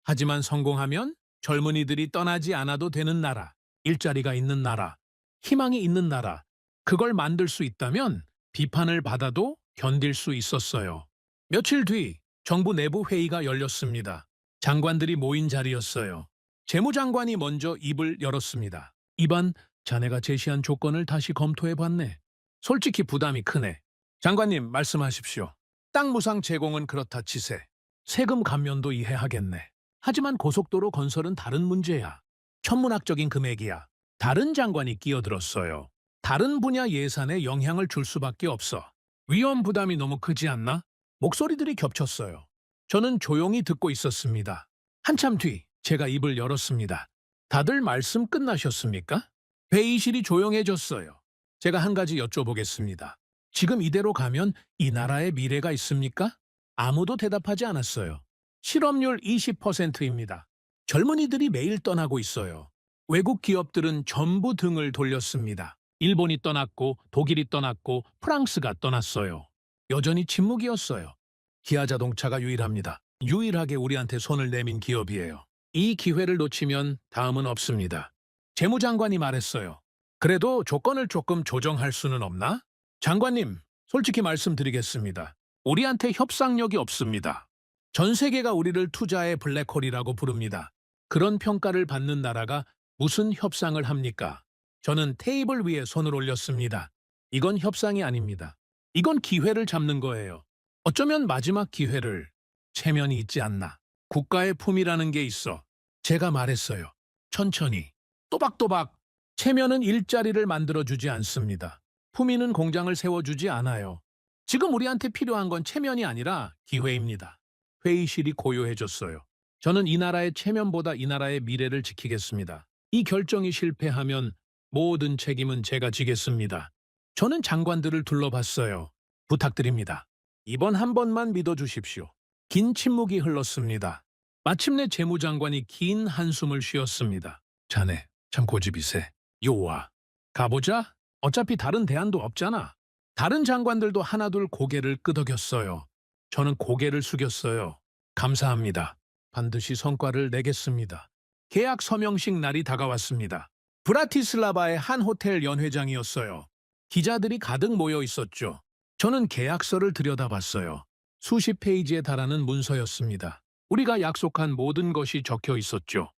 하지만 성공하면 젊은이들이 떠나지 않아도 되는 나라, 일자리가 있는 나라, 희망이 있는 나라, 그걸 만들 수 있다면 비판을 받아도 견딜 수 있었어요. 며칠 뒤 정부 내부 회의가 열렸습니다. 장관들이 모인 자리였어요. 재무장관이 먼저 입을 열었습니다. 이반, 자네가 제시한 조건을 다시 검토해봤네. 솔직히 부담이 크네. 장관님, 말씀하십시오. 땅 무상 제공은 그렇다 치세. 세금 감면도 이해하겠네. 하지만 고속도로 건설은 다른 문제야. 천문학적인 금액이야. 다른 장관이 끼어들었어요. 다른 분야 예산에 영향을 줄 수밖에 없어. 위험 부담이 너무 크지 않나? 목소리들이 겹쳤어요. 저는 조용히 듣고 있었습니다. 한참 뒤 제가 입을 열었습니다. 다들 말씀 끝나셨습니까? 회의실이 조용해졌어요. 제가 한 가지 여쭤보겠습니다. 지금 이대로 가면 이 나라의 미래가 있습니까? 아무도 대답하지 않았어요. 실업률 20%입니다. 젊은이들이 매일 떠나고 있어요. 외국 기업들은 전부 등을 돌렸습니다. 일본이 떠났고 독일이 떠났고 프랑스가 떠났어요. 여전히 침묵이었어요. 기아자동차가 유일합니다. 유일하게 우리한테 손을 내민 기업이에요. 이 기회를 놓치면 다음은 없습니다. 재무장관이 말했어요. 그래도 조건을 조금 조정할 수는 없나? 장관님, 솔직히 말씀드리겠습니다. 우리한테 협상력이 없습니다. 전 세계가 우리를 투자의 블랙홀이라고 부릅니다. 그런 평가를 받는 나라가 무슨 협상을 합니까? 저는 테이블 위에 손을 올렸습니다. 이건 협상이 아닙니다. 이건 기회를 잡는 거예요. 어쩌면 마지막 기회를. 체면이 있지 않나. 국가의 품이라는 게 있어. 제가 말했어요. 천천히. 또박또박. 체면은 일자리를 만들어주지 않습니다. 품위는 공장을 세워주지 않아요. 지금 우리한테 필요한 건 체면이 아니라 기회입니다. 회의실이 고요해졌어요. 저는 이 나라의 체면보다 이 나라의 미래를 지키겠습니다. 이 결정이 실패하면 모든 책임은 제가 지겠습니다. 저는 장관들을 둘러봤어요. 부탁드립니다. 이번 한 번만 믿어주십시오. 긴 침묵이 흘렀습니다. 마침내 재무장관이 긴 한숨을 쉬었습니다. 자네, 참 고집이세. 요와. 가보자. 어차피 다른 대안도 없잖아. 다른 장관들도 하나둘 고개를 끄덕였어요. 저는 고개를 숙였어요. 감사합니다. 반드시 성과를 내겠습니다. 계약 서명식 날이 다가왔습니다. 브라티슬라바의 한 호텔 연회장이었어요. 기자들이 가득 모여 있었죠. 저는 계약서를 들여다봤어요. 수십 페이지에 달하는 문서였습니다. 우리가 약속한 모든 것이 적혀 있었죠.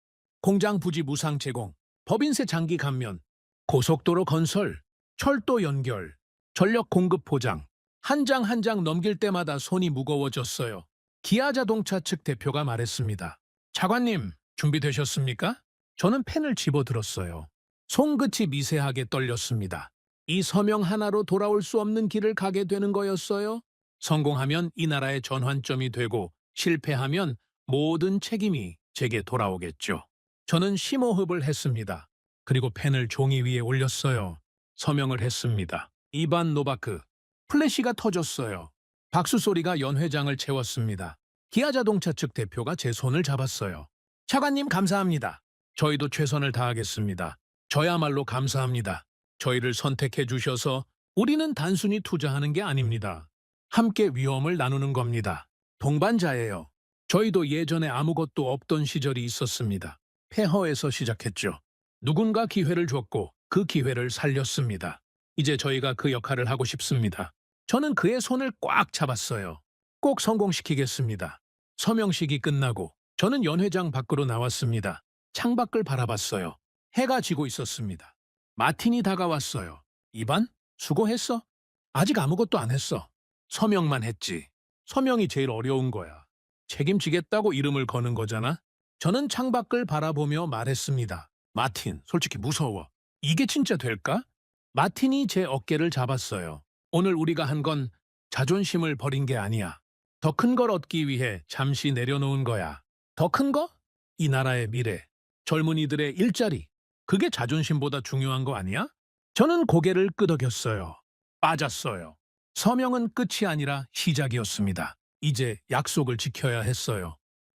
공장 부지 무상 제공, 법인세 장기 감면, 고속도로 건설, 철도 연결, 전력 공급 보장. 한 장 한 장 넘길 때마다 손이 무거워졌어요. 기아자동차 측 대표가 말했습니다. 차관님, 준비되셨습니까? 저는 펜을 집어들었어요. 손끝이 미세하게 떨렸습니다. 이 서명 하나로 돌아올 수 없는 길을 가게 되는 거였어요. 성공하면 이 나라의 전환점이 되고 실패하면 모든 책임이 제게 돌아오겠죠. 저는 심호흡을 했습니다. 그리고 펜을 종이 위에 올렸어요. 서명을 했습니다. 이반 노바크. 플래시가 터졌어요. 박수 소리가 연회장을 채웠습니다. 기아자동차 측 대표가 제 손을 잡았어요. 차관님 감사합니다. 저희도 최선을 다하겠습니다. 저야말로 감사합니다. 저희를 선택해 주셔서 우리는 단순히 투자하는 게 아닙니다. 함께 위험을 나누는 겁니다. 동반자예요. 저희도 예전에 아무것도 없던 시절이 있었습니다. 폐허에서 시작했죠. 누군가 기회를 줬고 그 기회를 살렸습니다. 이제 저희가 그 역할을 하고 싶습니다. 저는 그의 손을 꽉 잡았어요. 꼭 성공시키겠습니다. 서명식이 끝나고 저는 연회장 밖으로 나왔습니다. 창밖을 바라봤어요. 해가 지고 있었습니다. 마틴이 다가왔어요. 이반? 수고했어? 아직 아무것도 안 했어. 서명만 했지. 서명이 제일 어려운 거야. 책임지겠다고 이름을 거는 거잖아. 저는 창밖을 바라보며 말했습니다. 마틴, 솔직히 무서워. 이게 진짜 될까? 마틴이 제 어깨를 잡았어요. 오늘 우리가 한 건 자존심을 버린 게 아니야. 더 큰 걸 얻기 위해 잠시 내려놓은 거야. 더 큰 거? 이 나라의 미래, 젊은이들의 일자리. 그게 자존심보다 중요한 거 아니야? 저는 고개를 끄덕였어요. 빠졌어요. 서명은 끝이 아니라 시작이었습니다. 이제 약속을 지켜야 했어요.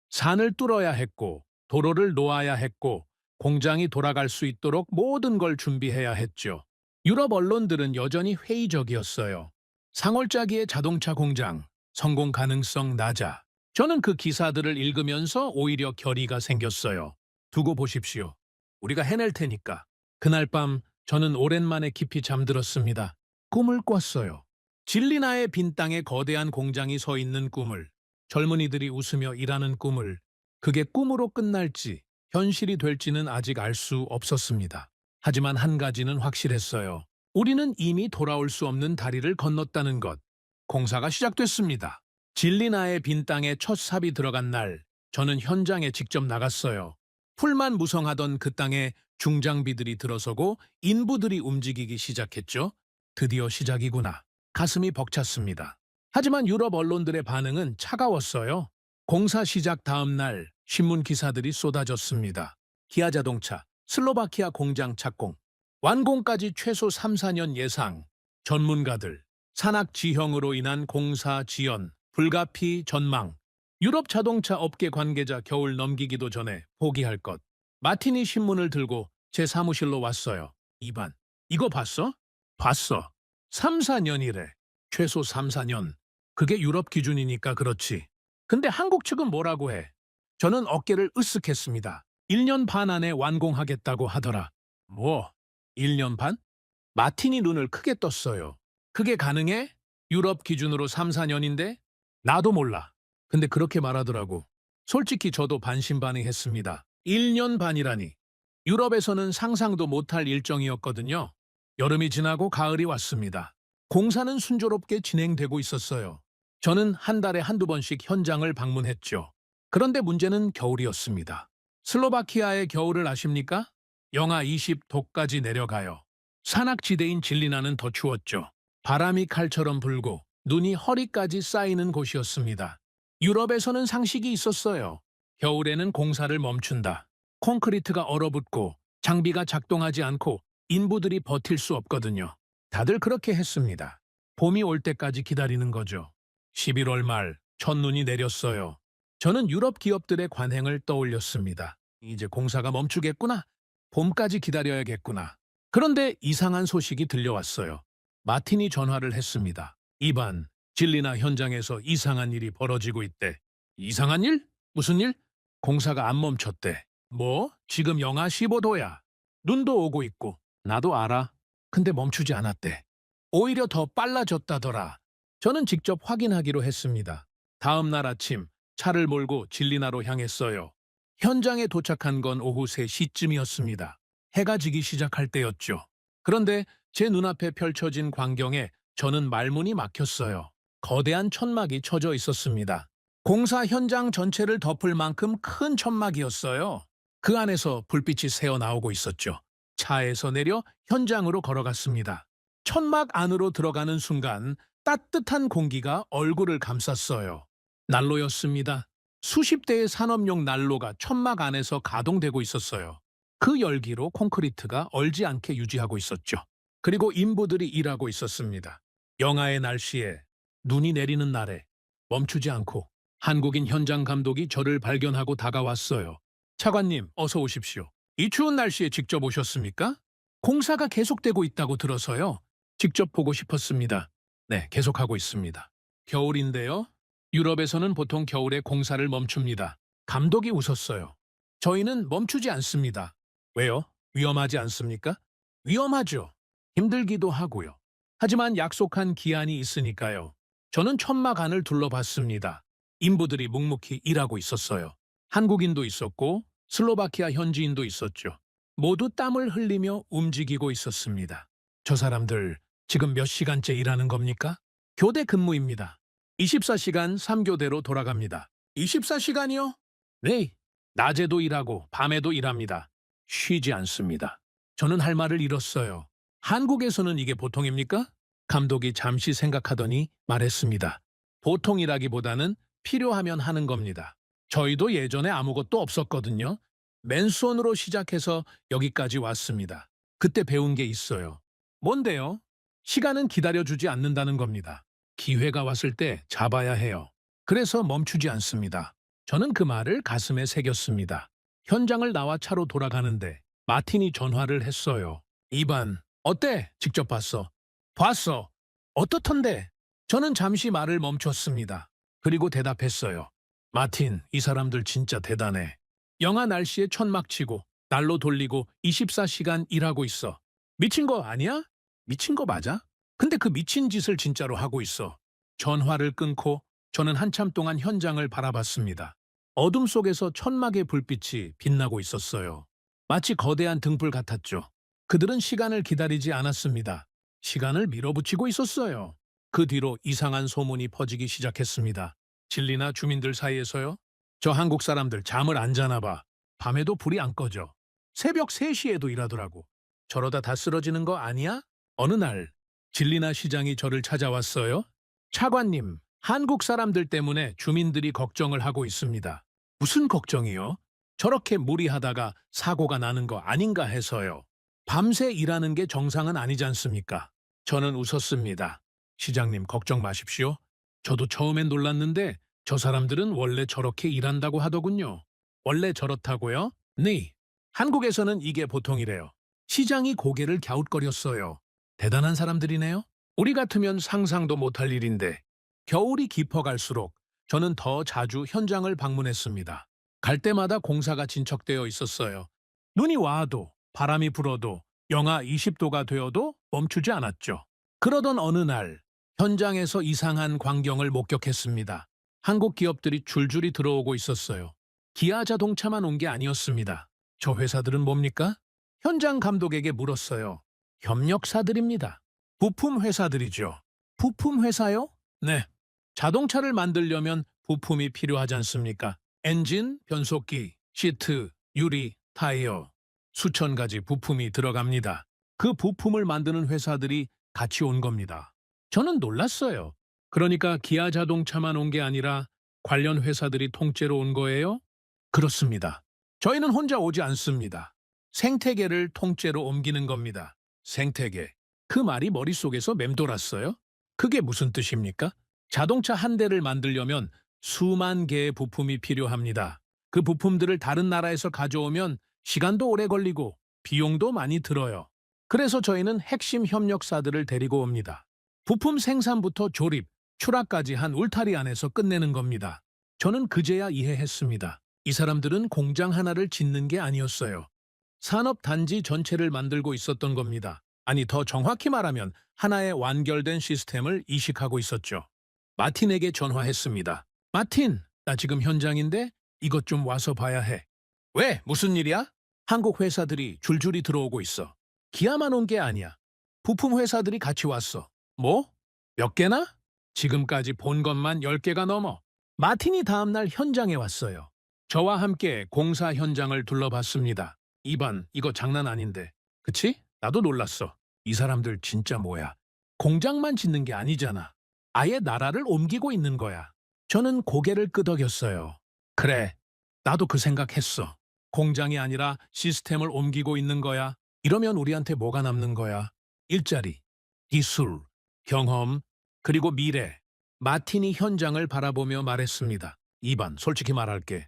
산을 뚫어야 했고, 도로를 놓아야 했고, 공장이 돌아갈 수 있도록 모든 걸 준비해야 했죠. 유럽 언론들은 여전히 회의적이었어요. 상월짜기의 자동차 공장, 성공 가능성 낮아. 저는 그 기사들을 읽으면서 오히려 결의가 생겼어요. 두고 보십시오. 우리가 해낼 테니까. 그날 밤 저는 오랜만에 깊이 잠들었습니다. 꿈을 꿨어요. 진리나의 빈 땅에 거대한 공장이 서 있는 꿈을, 젊은이들이 웃으며 일하는 꿈을, 그게 꿈으로 끝날지 현실이 될지는 아직 알 수 없었습니다. 하지만 한 가지는 확실했어요. 우리는 이미 돌아올 수 없는 다리를 건넜다는 것. 공사가 시작됐습니다. 진리나의 빈 땅에 첫 삽이 들어간 날, 저는 현장에 직접 나갔어요. 풀만 무성하던 그 땅에 중장비들이 들어서고 인부들이 움직이기 시작했죠. 드디어 시작이구나. 가슴이 벅찼습니다. 하지만 유럽 언론들의 반응은 차가웠어요. 공사 시작 다음 날 신문 기사들이 쏟아졌습니다. 기아 자동차, 슬로바키아 공장 착공, 완공까지 최소 3, 4년 예상, 전문가들, 산악 지형으로 인한 공사 지연, 불가피 전망, 유럽 자동차 업계 관계자 겨울 넘기기도 전에 포기할 것. 마티니 신문을 들고 제 사무실로 왔어요. 이반, 이거 봤어? 봤어. 3, 4년이래. 최소 3, 4년. 그게 유럽 기준이니까 그렇지. 근데 한국 측은 뭐라고 해? 저는 어깨를 으쓱했습니다. 1년 반 안에 완공하겠다고 하더라. 뭐? 1년 반? 마틴이 눈을 크게 떴어요. 그게 가능해? 유럽 기준으로 3, 4년인데? 나도 몰라. 근데 그렇게 말하더라고. 솔직히 저도 반신반의했습니다. 1년 반이라니. 유럽에서는 상상도 못할 일정이었거든요. 여름이 지나고 가을이 왔습니다. 공사는 순조롭게 진행되고 있었어요. 저는 한 달에 한두 번씩 현장을 방문했죠. 그런데 문제는 겨울이었습니다. 슬로바키아의 겨울을 아십니까? 영하 20도까지 내려가요. 산악지대인 진리나는 더 추웠죠. 바람이 칼처럼 불고 눈이 허리까지 쌓이는 곳이었습니다. 유럽에서는 상식이 있었어요. 겨울에는 공사를 멈춘다. 콘크리트가 얼어붙고 장비가 작동하지 않고 인부들이 버틸 수 없거든요. 다들 그렇게 했습니다. 봄이 올 때까지 기다리는 거죠. 11월 말 첫눈이 내렸어요. 저는 유럽 기업들의 관행을 떠올렸습니다. 이제 공사가 멈추겠구나. 봄까지 기다려야겠구나. 그런데 이상한 소식이 들려왔어요. 마틴이 전화를 했습니다. 이반, 진리나 현장에서 이상한 일이 벌어지고 있대. 이상한 일? 무슨 일? 공사가 안 멈췄대. 뭐? 지금 영하 15도야. 눈도 오고 있고. 나도 알아. 근데 멈추지 않았대. 오히려 더 빨라졌다더라. 저는 직접 확인하기로 했습니다. 다음 날 아침 차를 몰고 진리나로 향했어요. 현장에 도착한 건 오후 3시쯤이었습니다. 해가 지기 시작할 때였죠. 그런데 제 눈앞에 펼쳐진 광경에 저는 말문이 막혔어요. 거대한 천막이 쳐져 있었습니다. 공사 현장 전체를 덮을 만큼 큰 천막이었어요. 그 안에서 불빛이 새어나오고 있었죠. 차에서 내려 현장으로 걸어갔습니다. 천막 안으로 들어가는 순간 따뜻한 공기가 얼굴을 감쌌어요. 난로였습니다. 수십 대의 산업용 난로가 천막 안에서 가동되고 있었어요. 그 열기로 콘크리트가 얼지 않게 유지하고 있었죠. 그리고 인부들이 일하고 있었습니다. 영하의 날씨에, 눈이 내리는 날에 멈추지 않고 한국인 현장 감독이 저를 발견하고 다가왔어요. 차관님, 어서 오십시오. 이 추운 날씨에 직접 오셨습니까? 공사가 계속되고 있다고 들어서요. 직접 보고 싶었습니다. 네, 계속하고 있습니다. 겨울인데요. 유럽에서는 보통 겨울에 공사를 멈춥니다. 감독이 웃었어요. 저희는 멈추지 않습니다. 왜요? 위험하지 않습니까? 위험하죠. 힘들기도 하고요. 하지만 약속한 기한이 있으니까요. 저는 천막 안을 둘러봤습니다. 인부들이 묵묵히 일하고 있었어요. 한국인도 있었고 슬로바키아 현지인도 있었죠. 모두 땀을 흘리며 움직이고 있었습니다. 저 사람들 지금 몇 시간째 일하는 겁니까? 교대 근무입니다. 24시간 3교대로 돌아갑니다. 24시간이요? 네. 낮에도 일하고 밤에도 일합니다. 쉬지 않습니다. 저는 할 말을 잃었어요. 한국에서는 이게 보통입니까? 감독이 잠시 생각하더니 말했습니다. 보통이라기보다는 필요하면 하는 겁니다. 저희도 예전에 아무것도 없었거든요. 맨손으로 시작해서 여기까지 왔습니다. 그때 배운 게 있어요. 뭔데요? 시간은 기다려주지 않는다는 겁니다. 기회가 왔을 때 잡아야 해요. 그래서 멈추지 않습니다. 저는 그 말을 가슴에 새겼습니다. 현장을 나와 차로 돌아가는데 마틴이 전화를 했어요. 이반, 어때? 직접 봤어. 봤어. 어떻던데? 저는 잠시 말을 멈췄습니다. 그리고 대답했어요. 마틴, 이 사람들 진짜 대단해. 영하 날씨에 천막 치고 날로 돌리고 24시간 일하고 있어. 미친 거 아니야? 미친 거 맞아? 근데 그 미친 짓을 진짜로 하고 있어. 전화를 끊고 저는 한참 동안 현장을 바라봤습니다. 어둠 속에서 천막의 불빛이 빛나고 있었어요. 마치 거대한 등불 같았죠. 그들은 시간을 기다리지 않았습니다. 시간을 밀어붙이고 있었어요. 그 뒤로 이상한 소문이 퍼지기 시작했습니다. 진리나 주민들 사이에서요? 저 한국 사람들 잠을 안 자나 봐. 밤에도 불이 안 꺼져. 새벽 3시에도 일하더라고. 저러다 다 쓰러지는 거 아니야? 어느 날 진리나 시장이 저를 찾아왔어요. 차관님, 한국 사람들 때문에 주민들이 걱정을 하고 있습니다. 무슨 걱정이요? 저렇게 무리하다가 사고가 나는 거 아닌가 해서요. 밤새 일하는 게 정상은 아니지 않습니까? 저는 웃었습니다. 시장님, 걱정 마십시오. 저도 처음엔 놀랐는데 저 사람들은 원래 저렇게 일한다고 하더군요. 원래 저렇다고요? 네. 한국에서는 이게 보통이래요. 시장이 고개를 갸웃거렸어요. 대단한 사람들이네요. 우리 같으면 상상도 못할 일인데. 겨울이 깊어갈수록 저는 더 자주 현장을 방문했습니다. 갈 때마다 공사가 진척되어 있었어요. 눈이 와도 바람이 불어도 영하 20도가 되어도 멈추지 않았죠. 그러던 어느 날 현장에서 이상한 광경을 목격했습니다. 한국 기업들이 줄줄이 들어오고 있었어요. 기아 자동차만 온 게 아니었습니다. 저 회사들은 뭡니까? 현장 감독에게 물었어요. 협력사들입니다. 부품 회사들이죠. 부품 회사요? 네. 자동차를 만들려면 부품이 필요하지 않습니까? 엔진, 변속기, 시트, 유리, 타이어, 수천 가지 부품이 들어갑니다. 그 부품을 만드는 회사들이 같이 온 겁니다. 저는 놀랐어요. 그러니까 기아 자동차만 온 게 아니라 관련 회사들이 통째로 온 거예요? 그렇습니다. 저희는 혼자 오지 않습니다. 생태계를 통째로 옮기는 겁니다. 생태계. 그 말이 머릿속에서 맴돌았어요? 그게 무슨 뜻입니까? 자동차 한 대를 만들려면 수만 개의 부품이 필요합니다. 그 부품들을 다른 나라에서 가져오면 시간도 오래 걸리고 비용도 많이 들어요. 그래서 저희는 핵심 협력사들을 데리고 옵니다. 부품 생산부터 조립, 출하까지 한 울타리 안에서 끝내는 겁니다. 저는 그제야 이해했습니다. 이 사람들은 공장 하나를 짓는 게 아니었어요. 산업단지 전체를 만들고 있었던 겁니다. 아니, 더 정확히 말하면 하나의 완결된 시스템을 이식하고 있었죠. 마틴에게 전화했습니다. 마틴, 나 지금 현장인데 이것 좀 와서 봐야 해. 왜? 무슨 일이야? 한국 회사들이 줄줄이 들어오고 있어. 기아만 온 게 아니야. 부품 회사들이 같이 왔어. 뭐? 몇 개나? 지금까지 본 것만 10개가 넘어. 마틴이 다음날 현장에 왔어요. 저와 함께 공사 현장을 둘러봤습니다. 이반, 이거 장난 아닌데. 그치? 나도 놀랐어. 이 사람들 진짜 뭐야. 공장만 짓는 게 아니잖아. 아예 나라를 옮기고 있는 거야. 저는 고개를 끄덕였어요. 그래, 나도 그 생각했어. 공장이 아니라 시스템을 옮기고 있는 거야. 이러면 우리한테 뭐가 남는 거야? 일자리, 기술, 경험, 그리고 미래. 마틴이 현장을 바라보며 말했습니다. 이반, 솔직히 말할게.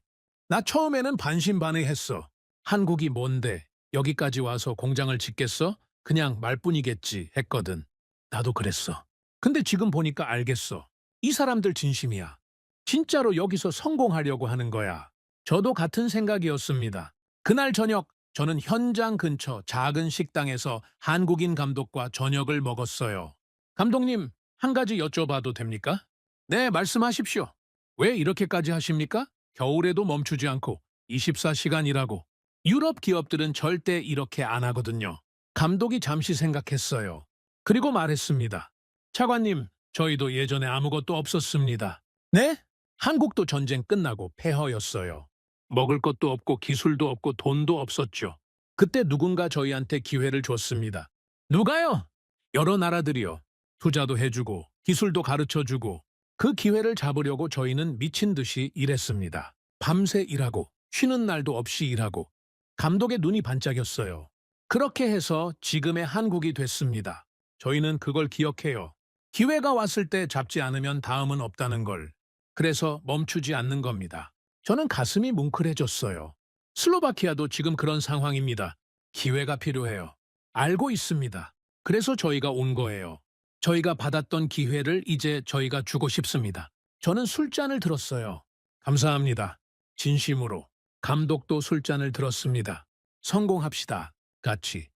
나 처음에는 반신반의했어. 한국이 뭔데 여기까지 와서 공장을 짓겠어? 그냥 말뿐이겠지 했거든. 나도 그랬어. 근데 지금 보니까 알겠어. 이 사람들 진심이야. 진짜로 여기서 성공하려고 하는 거야. 저도 같은 생각이었습니다. 그날 저녁 저는 현장 근처 작은 식당에서 한국인 감독과 저녁을 먹었어요. 감독님, 한 가지 여쭤봐도 됩니까? 네, 말씀하십시오. 왜 이렇게까지 하십니까? 겨울에도 멈추지 않고 24시간 일하고. 유럽 기업들은 절대 이렇게 안 하거든요. 감독이 잠시 생각했어요. 그리고 말했습니다. 차관님, 저희도 예전에 아무것도 없었습니다. 네? 한국도 전쟁 끝나고 폐허였어요. 먹을 것도 없고 기술도 없고 돈도 없었죠. 그때 누군가 저희한테 기회를 줬습니다. 누가요? 여러 나라들이요. 투자도 해주고 기술도 가르쳐주고 그 기회를 잡으려고 저희는 미친 듯이 일했습니다. 밤새 일하고 쉬는 날도 없이 일하고 감독의 눈이 반짝였어요. 그렇게 해서 지금의 한국이 됐습니다. 저희는 그걸 기억해요. 기회가 왔을 때 잡지 않으면 다음은 없다는 걸. 그래서 멈추지 않는 겁니다. 저는 가슴이 뭉클해졌어요. 슬로바키아도 지금 그런 상황입니다. 기회가 필요해요. 알고 있습니다. 그래서 저희가 온 거예요. 저희가 받았던 기회를 이제 저희가 주고 싶습니다. 저는 술잔을 들었어요. 감사합니다. 진심으로. 감독도 술잔을 들었습니다. 성공합시다. 같이.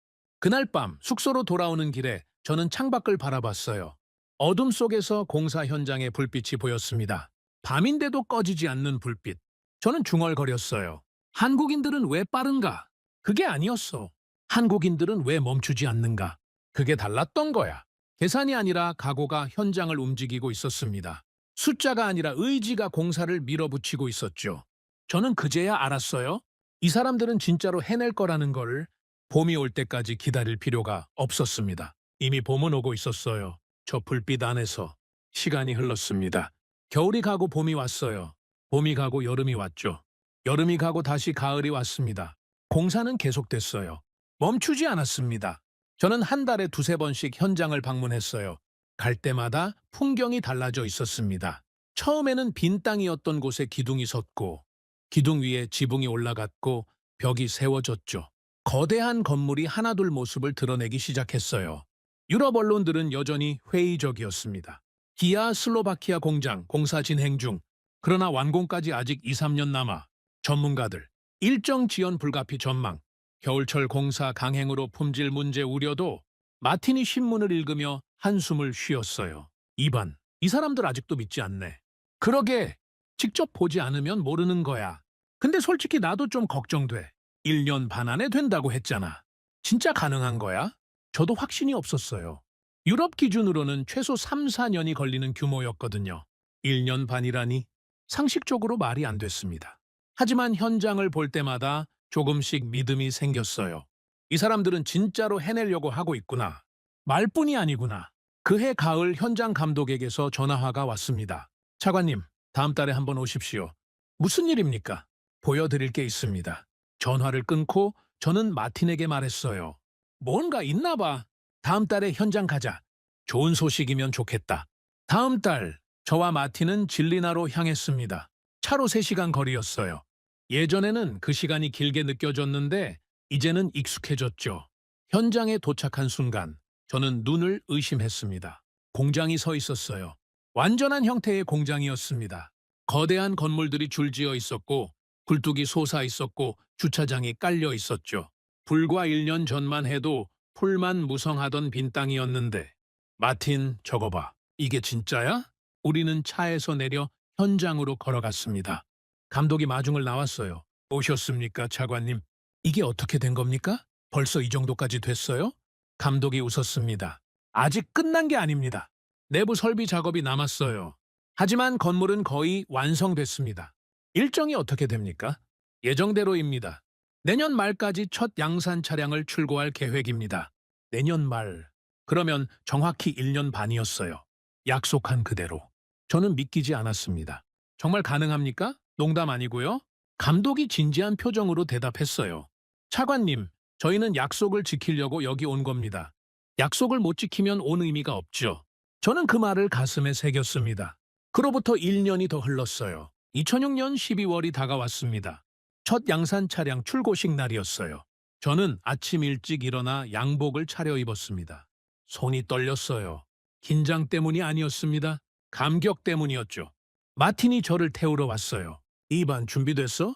그날 밤 숙소로 돌아오는 길에 저는 창밖을 바라봤어요. 어둠 속에서 공사 현장의 불빛이 보였습니다. 밤인데도 꺼지지 않는 불빛. 저는 중얼거렸어요. 한국인들은 왜 빠른가? 그게 아니었어. 한국인들은 왜 멈추지 않는가? 그게 달랐던 거야. 계산이 아니라 각오가 현장을 움직이고 있었습니다. 숫자가 아니라 의지가 공사를 밀어붙이고 있었죠. 저는 그제야 알았어요. 이 사람들은 진짜로 해낼 거라는 걸. 봄이 올 때까지 기다릴 필요가 없었습니다. 이미 봄은 오고 있었어요. 저 불빛 안에서 시간이 흘렀습니다. 겨울이 가고 봄이 왔어요. 봄이 가고 여름이 왔죠. 여름이 가고 다시 가을이 왔습니다. 공사는 계속됐어요. 멈추지 않았습니다. 저는 한 달에 두세 번씩 현장을 방문했어요. 갈 때마다 풍경이 달라져 있었습니다. 처음에는 빈 땅이었던 곳에 기둥이 섰고, 기둥 위에 지붕이 올라갔고, 벽이 세워졌죠. 거대한 건물이 하나둘 모습을 드러내기 시작했어요. 유럽 언론들은 여전히 회의적이었습니다. 기아 슬로바키아 공장 공사 진행 중. 그러나 완공까지 아직 2, 3년 남아. 전문가들, 일정 지연 불가피 전망. 겨울철 공사 강행으로 품질 문제 우려도. 마틴이 신문을 읽으며 한숨을 쉬었어요. 이 사람들 아직도 믿지 않네. 그러게, 직접 보지 않으면 모르는 거야. 근데 솔직히 나도 좀 걱정돼. 1년 반 안에 된다고 했잖아. 진짜 가능한 거야? 저도 확신이 없었어요. 유럽 기준으로는 최소 3, 4년이 걸리는 규모였거든요. 1년 반이라니 상식적으로 말이 안 됐습니다. 하지만 현장을 볼 때마다 조금씩 믿음이 생겼어요. 이 사람들은 진짜로 해내려고 하고 있구나. 말뿐이 아니구나. 그해 가을 현장 감독에게서 전화가 왔습니다. 차관님, 다음 달에 한번 오십시오. 무슨 일입니까? 보여드릴 게 있습니다. 전화를 끊고 저는 마틴에게 말했어요. 뭔가 있나 봐. 다음 달에 현장 가자. 좋은 소식이면 좋겠다. 다음 달 저와 마틴은 진리나로 향했습니다. 차로 3시간 거리였어요. 예전에는 그 시간이 길게 느껴졌는데 이제는 익숙해졌죠. 현장에 도착한 순간 저는 눈을 의심했습니다. 공장이 서 있었어요. 완전한 형태의 공장이었습니다. 거대한 건물들이 줄지어 있었고 굴뚝이 솟아 있었고 주차장이 깔려 있었죠. 불과 1년 전만 해도 풀만 무성하던 빈 땅이었는데 마틴, 저거 봐. 이게 진짜야? 우리는 차에서 내려 현장으로 걸어갔습니다. 감독이 마중을 나왔어요. 오셨습니까, 차관님? 이게 어떻게 된 겁니까? 벌써 이 정도까지 됐어요? 감독이 웃었습니다. 아직 끝난 게 아닙니다. 내부 설비 작업이 남았어요. 하지만 건물은 거의 완성됐습니다. 일정이 어떻게 됩니까? 예정대로입니다. 내년 말까지 첫 양산 차량을 출고할 계획입니다. 내년 말. 그러면 정확히 1년 반이었어요. 약속한 그대로. 저는 믿기지 않았습니다. 정말 가능합니까? 농담 아니고요. 감독이 진지한 표정으로 대답했어요. 차관님, 저희는 약속을 지키려고 여기 온 겁니다. 약속을 못 지키면 온 의미가 없죠. 저는 그 말을 가슴에 새겼습니다. 그로부터 1년이 더 흘렀어요. 2006년 12월이 다가왔습니다. 첫 양산 차량 출고식 날이었어요. 저는 아침 일찍 일어나 양복을 차려입었습니다. 손이 떨렸어요. 긴장 때문이 아니었습니다. 감격 때문이었죠. 마틴이 저를 태우러 왔어요. 이반 준비됐어?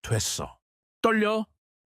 됐어. 떨려?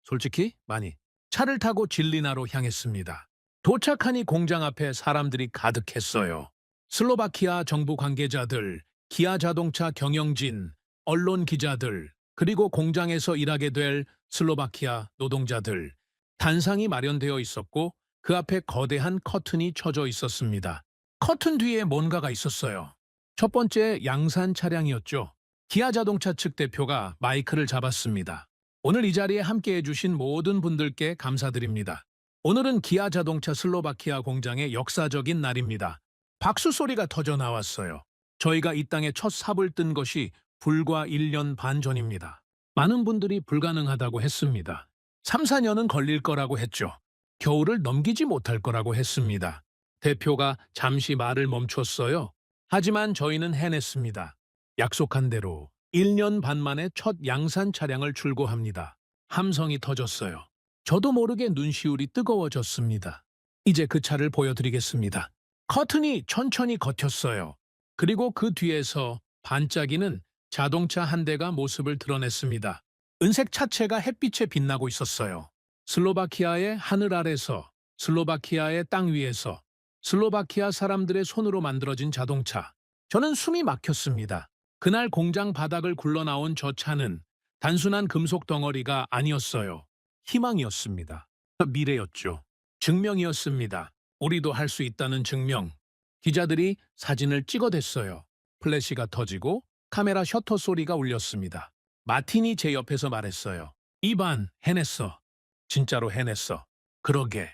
솔직히 많이. 차를 타고 진리나로 향했습니다. 도착하니 공장 앞에 사람들이 가득했어요. 슬로바키아 정부 관계자들, 기아 자동차 경영진, 언론 기자들, 그리고 공장에서 일하게 될 슬로바키아 노동자들. 단상이 마련되어 있었고 그 앞에 거대한 커튼이 쳐져 있었습니다. 커튼 뒤에 뭔가가 있었어요. 첫 번째 양산 차량이었죠. 기아 자동차 측 대표가 마이크를 잡았습니다. 오늘 이 자리에 함께해 주신 모든 분들께 감사드립니다. 오늘은 기아 자동차 슬로바키아 공장의 역사적인 날입니다. 박수 소리가 터져 나왔어요. 저희가 이 땅에 첫 삽을 뜬 것이 불과 1년 반 전입니다. 많은 분들이 불가능하다고 했습니다. 3, 4년은 걸릴 거라고 했죠. 겨울을 넘기지 못할 거라고 했습니다. 대표가 잠시 말을 멈췄어요. 하지만 저희는 해냈습니다. 약속한 대로 1년 반 만에 첫 양산 차량을 출고합니다. 함성이 터졌어요. 저도 모르게 눈시울이 뜨거워졌습니다. 이제 그 차를 보여드리겠습니다. 커튼이 천천히 걷혔어요. 그리고 그 뒤에서 반짝이는 자동차 한 대가 모습을 드러냈습니다. 은색 차체가 햇빛에 빛나고 있었어요. 슬로바키아의 하늘 아래서, 슬로바키아의 땅 위에서, 슬로바키아 사람들의 손으로 만들어진 자동차. 저는 숨이 막혔습니다. 그날 공장 바닥을 굴러나온 저 차는 단순한 금속 덩어리가 아니었어요. 희망이었습니다. 미래였죠. 증명이었습니다. 우리도 할 수 있다는 증명. 기자들이 사진을 찍어댔어요. 플래시가 터지고 카메라 셔터 소리가 울렸습니다. 마틴이 제 옆에서 말했어요. 이반, 해냈어. 진짜로 해냈어. 그러게.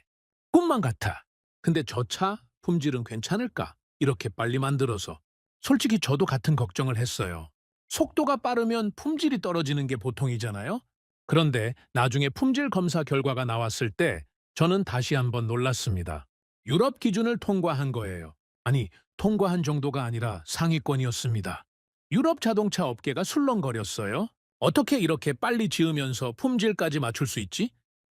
꿈만 같아. 근데 저 차 품질은 괜찮을까? 이렇게 빨리 만들어서. 솔직히 저도 같은 걱정을 했어요. 속도가 빠르면 품질이 떨어지는 게 보통이잖아요? 그런데 나중에 품질 검사 결과가 나왔을 때 저는 다시 한번 놀랐습니다. 유럽 기준을 통과한 거예요. 아니, 통과한 정도가 아니라 상위권이었습니다. 유럽 자동차 업계가 술렁거렸어요. 어떻게 이렇게 빨리 지으면서 품질까지 맞출 수 있지?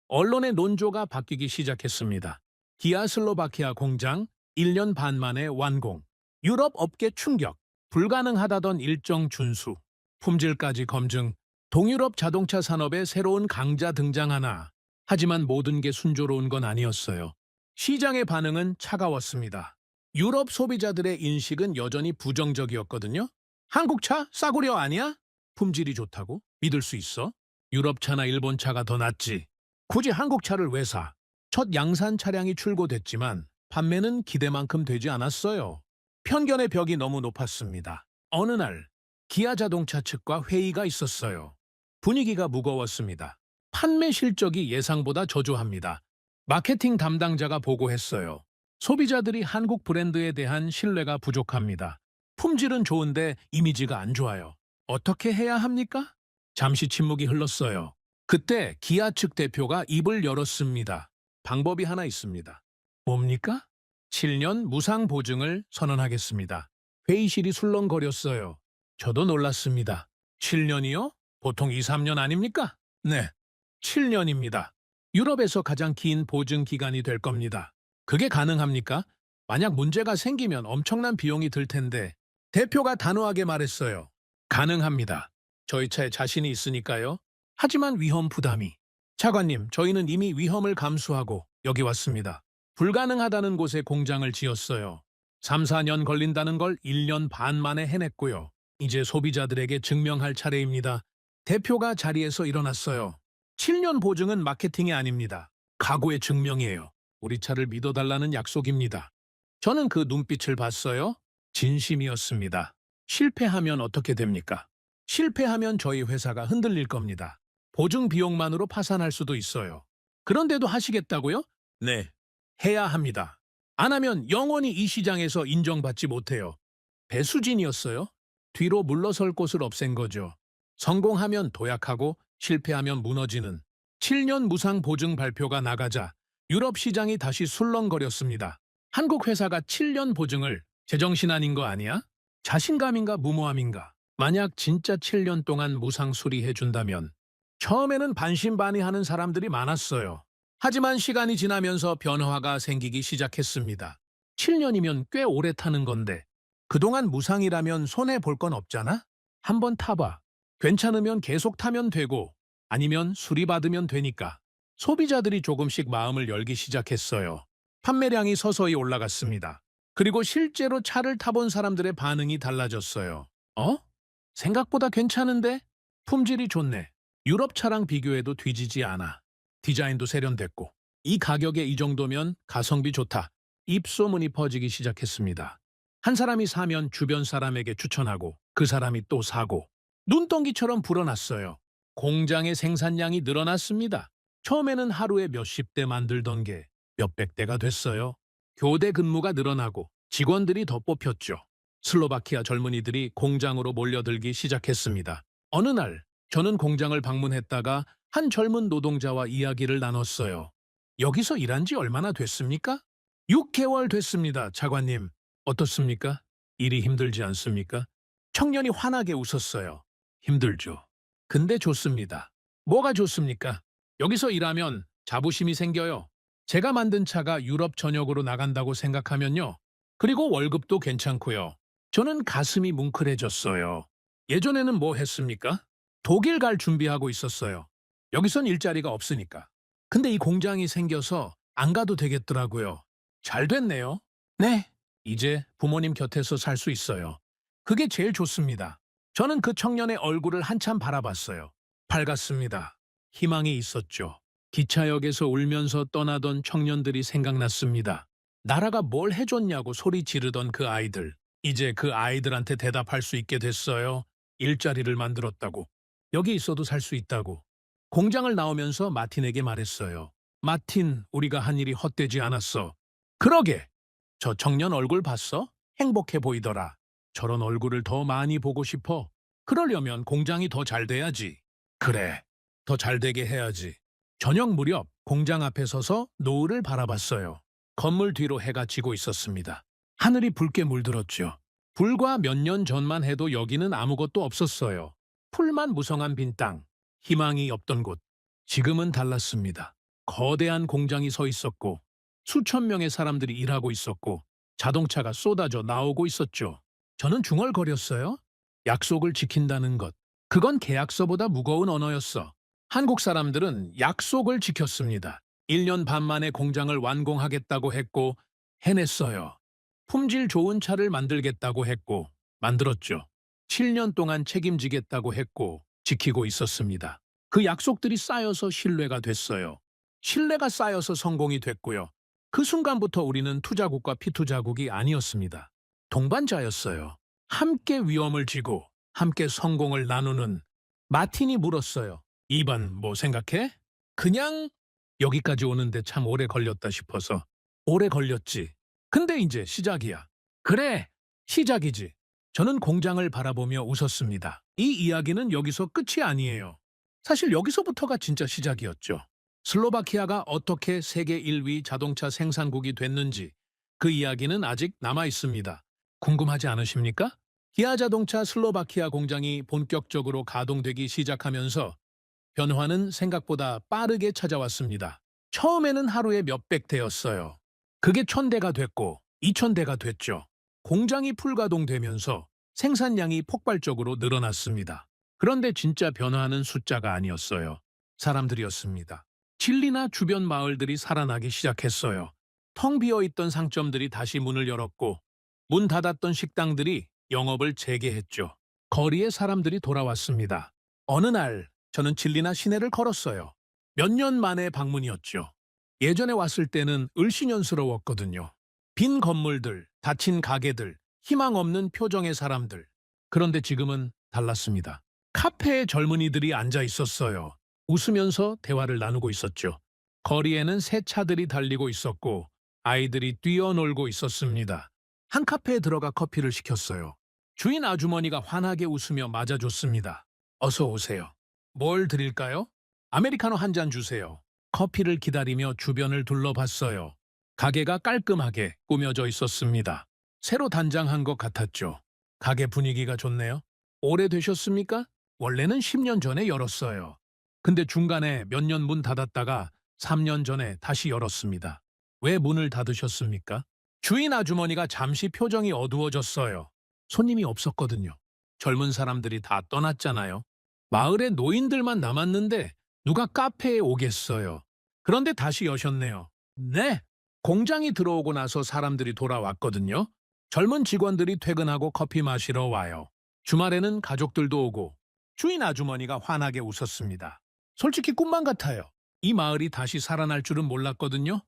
언론의 논조가 바뀌기 시작했습니다. 기아 슬로바키아 공장 1년 반 만에 완공. 유럽 업계 충격. 불가능하다던 일정 준수. 품질까지 검증. 동유럽 자동차 산업에 새로운 강자 등장하나. 하지만 모든 게 순조로운 건 아니었어요. 시장의 반응은 차가웠습니다. 유럽 소비자들의 인식은 여전히 부정적이었거든요. 한국 차 싸구려 아니야? 품질이 좋다고? 믿을 수 있어? 유럽 차나 일본 차가 더 낫지. 굳이 한국 차를 왜 사? 첫 양산 차량이 출고됐지만 판매는 기대만큼 되지 않았어요. 편견의 벽이 너무 높았습니다. 어느 날 기아 자동차 측과 회의가 있었어요. 분위기가 무거웠습니다. 판매 실적이 예상보다 저조합니다. 마케팅 담당자가 보고했어요. 소비자들이 한국 브랜드에 대한 신뢰가 부족합니다. 품질은 좋은데 이미지가 안 좋아요. 어떻게 해야 합니까? 잠시 침묵이 흘렀어요. 그때 기아 측 대표가 입을 열었습니다. 방법이 하나 있습니다. 뭡니까? 7년 무상 보증을 선언하겠습니다. 회의실이 술렁거렸어요. 저도 놀랐습니다. 7년이요? 보통 2, 3년 아닙니까? 네, 7년입니다. 유럽에서 가장 긴 보증 기간이 될 겁니다. 그게 가능합니까? 만약 문제가 생기면 엄청난 비용이 들 텐데 대표가 단호하게 말했어요. 가능합니다. 저희 차에 자신이 있으니까요. 하지만 위험 부담이. 차관님, 저희는 이미 위험을 감수하고 여기 왔습니다. 불가능하다는 곳에 공장을 지었어요. 3, 4년 걸린다는 걸 1년 반 만에 해냈고요. 이제 소비자들에게 증명할 차례입니다. 대표가 자리에서 일어났어요. 7년 보증은 마케팅이 아닙니다. 각오의 증명이에요. 우리 차를 믿어달라는 약속입니다. 저는 그 눈빛을 봤어요. 진심이었습니다. 실패하면 어떻게 됩니까? 실패하면 저희 회사가 흔들릴 겁니다. 보증 비용만으로 파산할 수도 있어요. 그런데도 하시겠다고요? 네, 해야 합니다. 안 하면 영원히 이 시장에서 인정받지 못해요. 배수진이었어요. 뒤로 물러설 곳을 없앤 거죠. 성공하면 도약하고 실패하면 무너지는 7년 무상 보증 발표가 나가자 유럽 시장이 다시 술렁거렸습니다. 한국 회사가 7년 보증을 제정신 아닌 거 아니야? 자신감인가 무모함인가? 만약 진짜 7년 동안 무상 수리해준다면 처음에는 반신반의하는 사람들이 많았어요. 하지만 시간이 지나면서 변화가 생기기 시작했습니다. 7년이면 꽤 오래 타는 건데 그동안 무상이라면 손해볼 건 없잖아? 한번 타봐. 괜찮으면 계속 타면 되고 아니면 수리받으면 되니까. 소비자들이 조금씩 마음을 열기 시작했어요. 판매량이 서서히 올라갔습니다. 그리고 실제로 차를 타본 사람들의 반응이 달라졌어요. 생각보다 괜찮은데? 품질이 좋네. 유럽 차랑 비교해도 뒤지지 않아. 디자인도 세련됐고. 이 가격에 이 정도면 가성비 좋다. 입소문이 퍼지기 시작했습니다. 한 사람이 사면 주변 사람에게 추천하고 그 사람이 또 사고. 눈덩이처럼 불어났어요. 공장의 생산량이 늘어났습니다. 처음에는 하루에 몇십 대 만들던 게 몇백 대가 됐어요. 교대 근무가 늘어나고 직원들이 더 뽑혔죠. 슬로바키아 젊은이들이 공장으로 몰려들기 시작했습니다. 어느 날 저는 공장을 방문했다가 한 젊은 노동자와 이야기를 나눴어요. 여기서 일한 지 얼마나 됐습니까? 6개월 됐습니다, 차관님. 어떻습니까? 일이 힘들지 않습니까? 청년이 환하게 웃었어요. 힘들죠. 근데 좋습니다. 뭐가 좋습니까? 여기서 일하면 자부심이 생겨요. 제가 만든 차가 유럽 전역으로 나간다고 생각하면요. 그리고 월급도 괜찮고요. 저는 가슴이 뭉클해졌어요. 예전에는 뭐 했습니까? 독일 갈 준비하고 있었어요. 여기선 일자리가 없으니까. 근데 이 공장이 생겨서 안 가도 되겠더라고요. 잘 됐네요. 네, 이제 부모님 곁에서 살 수 있어요. 그게 제일 좋습니다. 저는 그 청년의 얼굴을 한참 바라봤어요. 밝았습니다. 희망이 있었죠. 기차역에서 울면서 떠나던 청년들이 생각났습니다. 나라가 뭘 해줬냐고 소리 지르던 그 아이들. 이제 그 아이들한테 대답할 수 있게 됐어요. 일자리를 만들었다고. 여기 있어도 살 수 있다고. 공장을 나오면서 마틴에게 말했어요. 마틴, 우리가 한 일이 헛되지 않았어. 그러게. 저 청년 얼굴 봤어? 행복해 보이더라. 저런 얼굴을 더 많이 보고 싶어. 그러려면 공장이 더 잘 돼야지. 그래. 더 잘 되게 해야지. 저녁 무렵 공장 앞에 서서 노을을 바라봤어요. 건물 뒤로 해가 지고 있었습니다. 하늘이 붉게 물들었죠. 불과 몇 년 전만 해도 여기는 아무것도 없었어요. 풀만 무성한 빈 땅, 희망이 없던 곳. 지금은 달랐습니다. 거대한 공장이 서 있었고 수천 명의 사람들이 일하고 있었고 자동차가 쏟아져 나오고 있었죠. 저는 중얼거렸어요. 약속을 지킨다는 것. 그건 계약서보다 무거운 언어였어. 한국 사람들은 약속을 지켰습니다. 1년 반 만에 공장을 완공하겠다고 했고 해냈어요. 품질 좋은 차를 만들겠다고 했고 만들었죠. 7년 동안 책임지겠다고 했고 지키고 있었습니다. 그 약속들이 쌓여서 신뢰가 됐어요. 신뢰가 쌓여서 성공이 됐고요. 그 순간부터 우리는 투자국과 피투자국이 아니었습니다. 동반자였어요. 함께 위험을 지고 함께 성공을 나누는. 마틴이 물었어요. 이반 뭐 생각해? 그냥 여기까지 오는데 참 오래 걸렸다 싶어서. 오래 걸렸지. 근데 이제 시작이야. 그래, 시작이지. 저는 공장을 바라보며 웃었습니다. 이 이야기는 여기서 끝이 아니에요. 사실 여기서부터가 진짜 시작이었죠. 슬로바키아가 어떻게 세계 1위 자동차 생산국이 됐는지 그 이야기는 아직 남아 있습니다. 궁금하지 않으십니까? 기아 자동차 슬로바키아 공장이 본격적으로 가동되기 시작하면서 변화는 생각보다 빠르게 찾아왔습니다. 처음에는 하루에 몇백 대였어요. 그게 1000대가 됐고 2000대가 됐죠. 공장이 풀가동되면서 생산량이 폭발적으로 늘어났습니다. 그런데 진짜 변화는 숫자가 아니었어요. 사람들이었습니다. 칠리나 주변 마을들이 살아나기 시작했어요. 텅 비어있던 상점들이 다시 문을 열었고 문 닫았던 식당들이 영업을 재개했죠. 거리에 사람들이 돌아왔습니다. 어느 날 저는 칠리나 시내를 걸었어요. 몇 년 만의 방문이었죠. 예전에 왔을 때는 을씨년스러웠거든요. 빈 건물들, 닫힌 가게들, 희망 없는 표정의 사람들. 그런데 지금은 달랐습니다. 카페에 젊은이들이 앉아 있었어요. 웃으면서 대화를 나누고 있었죠. 거리에는 새 차들이 달리고 있었고 아이들이 뛰어놀고 있었습니다. 한 카페에 들어가 커피를 시켰어요. 주인 아주머니가 환하게 웃으며 맞아줬습니다. 어서 오세요. 뭘 드릴까요? 아메리카노 한 잔 주세요. 커피를 기다리며 주변을 둘러봤어요. 가게가 깔끔하게 꾸며져 있었습니다. 새로 단장한 것 같았죠. 가게 분위기가 좋네요. 오래되셨습니까? 원래는 10년 전에 열었어요. 근데 중간에 몇 년 문 닫았다가 3년 전에 다시 열었습니다. 왜 문을 닫으셨습니까? 주인 아주머니가 잠시 표정이 어두워졌어요. 손님이 없었거든요. 젊은 사람들이 다 떠났잖아요. 마을에 노인들만 남았는데 누가 카페에 오겠어요. 그런데 다시 여셨네요. 네, 공장이 들어오고 나서 사람들이 돌아왔거든요. 젊은 직원들이 퇴근하고 커피 마시러 와요. 주말에는 가족들도 오고 주인 아주머니가 환하게 웃었습니다. 솔직히 꿈만 같아요. 이 마을이 다시 살아날 줄은 몰랐거든요.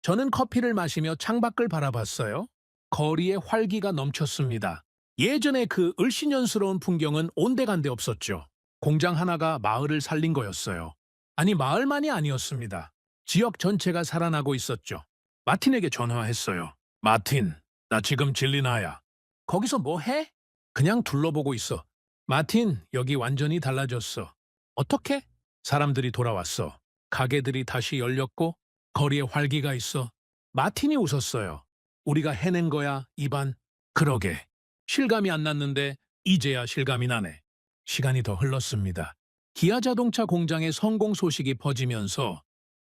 저는 커피를 마시며 창밖을 바라봤어요. 거리에 활기가 넘쳤습니다. 예전에 그 을씨년스러운 풍경은 온데간데 없었죠. 공장 하나가 마을을 살린 거였어요. 아니, 마을만이 아니었습니다. 지역 전체가 살아나고 있었죠. 마틴에게 전화했어요. 마틴, 나 지금 진리나야. 거기서 뭐 해? 그냥 둘러보고 있어. 마틴, 여기 완전히 달라졌어. 어떻게? 사람들이 돌아왔어. 가게들이 다시 열렸고 거리에 활기가 있어. 마틴이 웃었어요. 우리가 해낸 거야, 이반. 그러게. 실감이 안 났는데 이제야 실감이 나네. 시간이 더 흘렀습니다. 기아 자동차 공장의 성공 소식이 퍼지면서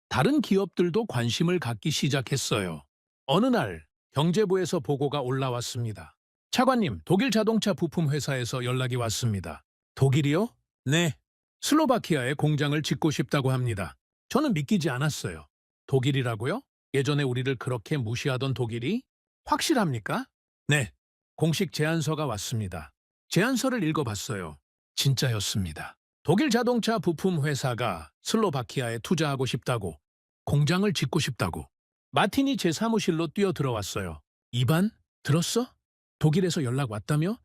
다른 기업들도 관심을 갖기 시작했어요. 어느 날 경제부에서 보고가 올라왔습니다. 차관님, 독일 자동차 부품 회사에서 연락이 왔습니다. 독일이요? 네. 슬로바키아에 공장을 짓고 싶다고 합니다. 저는 믿기지 않았어요. 독일이라고요? 예전에 우리를 그렇게 무시하던 독일이? 확실합니까? 네. 공식 제안서가 왔습니다. 제안서를 읽어봤어요. 진짜였습니다. 독일 자동차 부품 회사가 슬로바키아에 투자하고 싶다고, 공장을 짓고 싶다고. 마틴이 제 사무실로 뛰어들어왔어요. 이반, 들었어? 독일에서 연락 왔다며?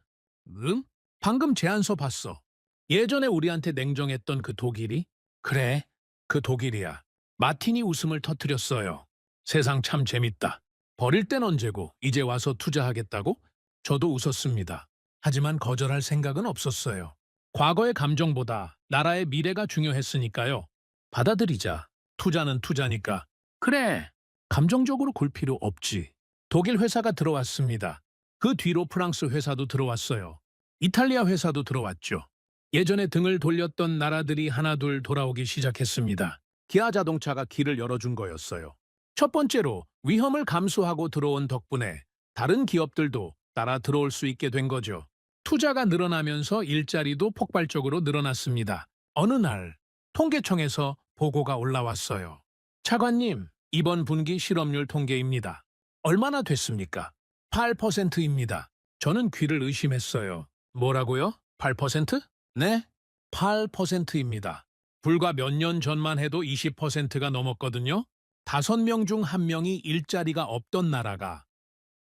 응? 방금 제안서 봤어. 예전에 우리한테 냉정했던 그 독일이? 그래, 그 독일이야. 마틴이 웃음을 터뜨렸어요. 세상 참 재밌다. 버릴 땐 언제고 이제 와서 투자하겠다고? 저도 웃었습니다. 하지만 거절할 생각은 없었어요. 과거의 감정보다 나라의 미래가 중요했으니까요. 받아들이자. 투자는 투자니까. 그래, 감정적으로 골 필요 없지. 독일 회사가 들어왔습니다. 그 뒤로 프랑스 회사도 들어왔어요. 이탈리아 회사도 들어왔죠. 예전에 등을 돌렸던 나라들이 하나둘 돌아오기 시작했습니다. 기아 자동차가 길을 열어준 거였어요. 첫 번째로 위험을 감수하고 들어온 덕분에 다른 기업들도 따라 들어올 수 있게 된 거죠. 투자가 늘어나면서 일자리도 폭발적으로 늘어났습니다. 어느 날 통계청에서 보고가 올라왔어요. 차관님, 이번 분기 실업률 통계입니다. 얼마나 됐습니까? 8%입니다. 저는 귀를 의심했어요. 뭐라고요? 8%? 네, 8%입니다. 불과 몇 년 전만 해도 20%가 넘었거든요. 5명 중 1명이 일자리가 없던 나라가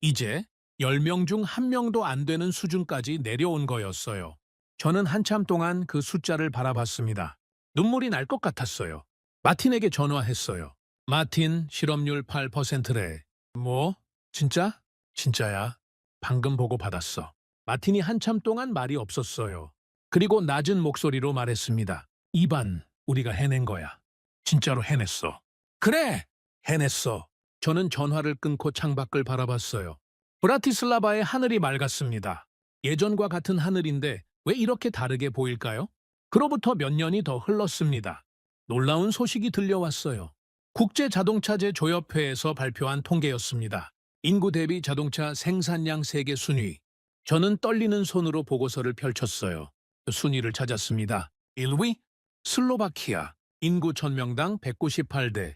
이제 10명 중 1명도 안 되는 수준까지 내려온 거였어요. 저는 한참 동안 그 숫자를 바라봤습니다. 눈물이 날 것 같았어요. 마틴에게 전화했어요. 마틴, 실업률 8%래. 뭐? 진짜? 진짜야. 방금 보고 받았어. 마틴이 한참 동안 말이 없었어요. 그리고 낮은 목소리로 말했습니다. 이반, 우리가 해낸 거야. 진짜로 해냈어. 그래! 해냈어. 저는 전화를 끊고 창밖을 바라봤어요. 브라티슬라바의 하늘이 맑았습니다. 예전과 같은 하늘인데 왜 이렇게 다르게 보일까요? 그로부터 몇 년이 더 흘렀습니다. 놀라운 소식이 들려왔어요. 국제자동차제 조협회에서 발표한 통계였습니다. 인구 대비 자동차 생산량 세계 순위. 저는 떨리는 손으로 보고서를 펼쳤어요. 순위를 찾았습니다. 1위 슬로바키아. 인구 1000명당 198대.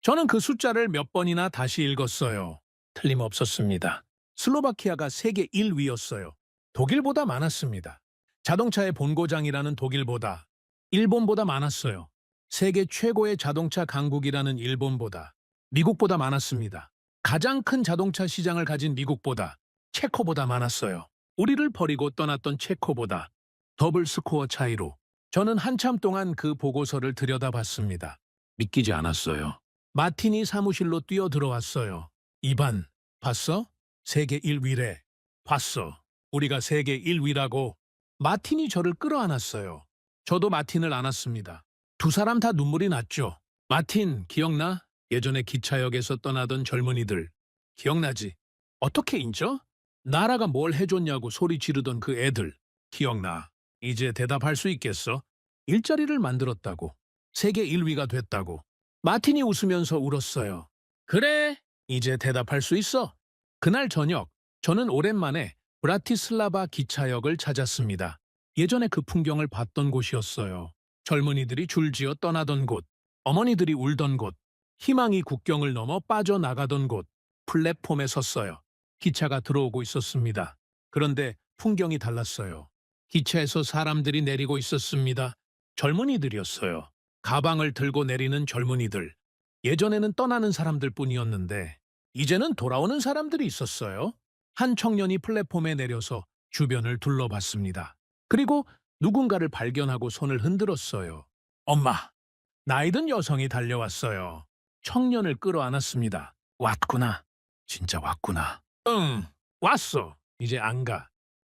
저는 그 숫자를 몇 번이나 다시 읽었어요. 틀림없었습니다. 슬로바키아가 세계 1위였어요. 독일보다 많았습니다. 자동차의 본고장이라는 독일보다, 일본보다 많았어요. 세계 최고의 자동차 강국이라는 일본보다, 미국보다 많았습니다. 가장 큰 자동차 시장을 가진 미국보다, 체코보다 많았어요. 우리를 버리고 떠났던 체코보다 더블 스코어 차이로. 저는 한참 동안 그 보고서를 들여다봤습니다. 믿기지 않았어요. 마틴이 사무실로 뛰어들어왔어요. 이반, 봤어? 세계 1위래. 봤어. 우리가 세계 1위라고. 마틴이 저를 끌어안았어요. 저도 마틴을 안았습니다. 두 사람 다 눈물이 났죠. 마틴, 기억나? 예전에 기차역에서 떠나던 젊은이들. 기억나지? 어떻게 인죠? 나라가 뭘 해줬냐고 소리 지르던 그 애들. 기억나. 이제 대답할 수 있겠어? 일자리를 만들었다고. 세계 1위가 됐다고. 마틴이 웃으면서 울었어요. 그래, 이제 대답할 수 있어. 그날 저녁, 저는 오랜만에 브라티슬라바 기차역을 찾았습니다. 예전에 그 풍경을 봤던 곳이었어요. 젊은이들이 줄지어 떠나던 곳, 어머니들이 울던 곳, 희망이 국경을 넘어 빠져나가던 곳, 플랫폼에 섰어요. 기차가 들어오고 있었습니다. 그런데 풍경이 달랐어요. 기차에서 사람들이 내리고 있었습니다. 젊은이들이었어요. 가방을 들고 내리는 젊은이들. 예전에는 떠나는 사람들 뿐이었는데 이제는 돌아오는 사람들이 있었어요. 한 청년이 플랫폼에 내려서 주변을 둘러봤습니다. 그리고 누군가를 발견하고 손을 흔들었어요. 엄마! 나이든 여성이 달려왔어요. 청년을 끌어안았습니다. 왔구나. 진짜 왔구나. 응, 왔어. 이제 안 가.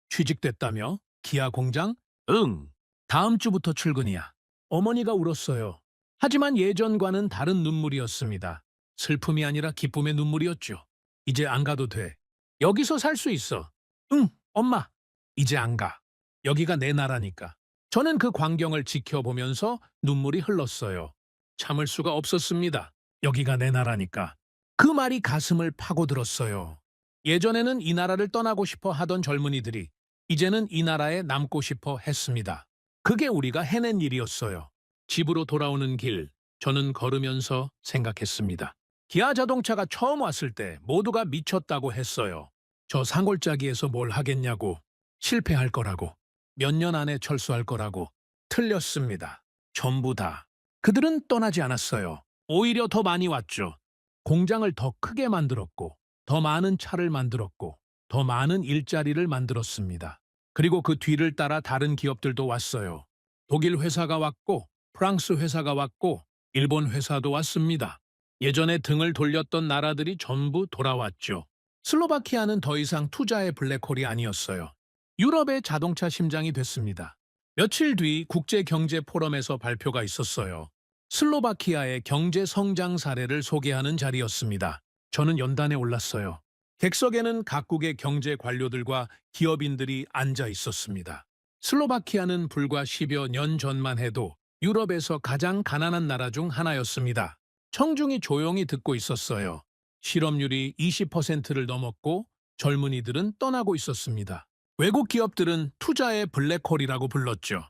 취직됐다며? 기아 공장? 응. 다음 주부터 출근이야. 어머니가 울었어요. 하지만 예전과는 다른 눈물이었습니다. 슬픔이 아니라 기쁨의 눈물이었죠. 이제 안 가도 돼. 여기서 살 수 있어. 응, 엄마. 이제 안 가. 여기가 내 나라니까. 저는 그 광경을 지켜보면서 눈물이 흘렀어요. 참을 수가 없었습니다. 여기가 내 나라니까. 그 말이 가슴을 파고들었어요. 예전에는 이 나라를 떠나고 싶어 하던 젊은이들이 이제는 이 나라에 남고 싶어 했습니다. 그게 우리가 해낸 일이었어요. 집으로 돌아오는 길, 저는 걸으면서 생각했습니다. 기아 자동차가 처음 왔을 때 모두가 미쳤다고 했어요. 저 산골짜기에서 뭘 하겠냐고, 실패할 거라고, 몇 년 안에 철수할 거라고. 틀렸습니다. 전부 다. 그들은 떠나지 않았어요. 오히려 더 많이 왔죠. 공장을 더 크게 만들었고, 더 많은 차를 만들었고, 더 많은 일자리를 만들었습니다. 그리고 그 뒤를 따라 다른 기업들도 왔어요. 독일 회사가 왔고, 프랑스 회사가 왔고, 일본 회사도 왔습니다. 예전에 등을 돌렸던 나라들이 전부 돌아왔죠. 슬로바키아는 더 이상 투자의 블랙홀이 아니었어요. 유럽의 자동차 심장이 됐습니다. 며칠 뒤 국제경제포럼에서 발표가 있었어요. 슬로바키아의 경제 성장 사례를 소개하는 자리였습니다. 저는 연단에 올랐어요. 객석에는 각국의 경제 관료들과 기업인들이 앉아 있었습니다. 슬로바키아는 불과 10여 년 전만 해도 유럽에서 가장 가난한 나라 중 하나였습니다. 청중이 조용히 듣고 있었어요. 실업률이 20%를 넘었고 젊은이들은 떠나고 있었습니다. 외국 기업들은 투자의 블랙홀이라고 불렀죠.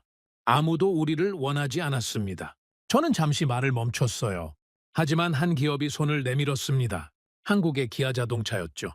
아무도 우리를 원하지 않았습니다. 저는 잠시 말을 멈췄어요. 하지만 한 기업이 손을 내밀었습니다. 한국의 기아 자동차였죠.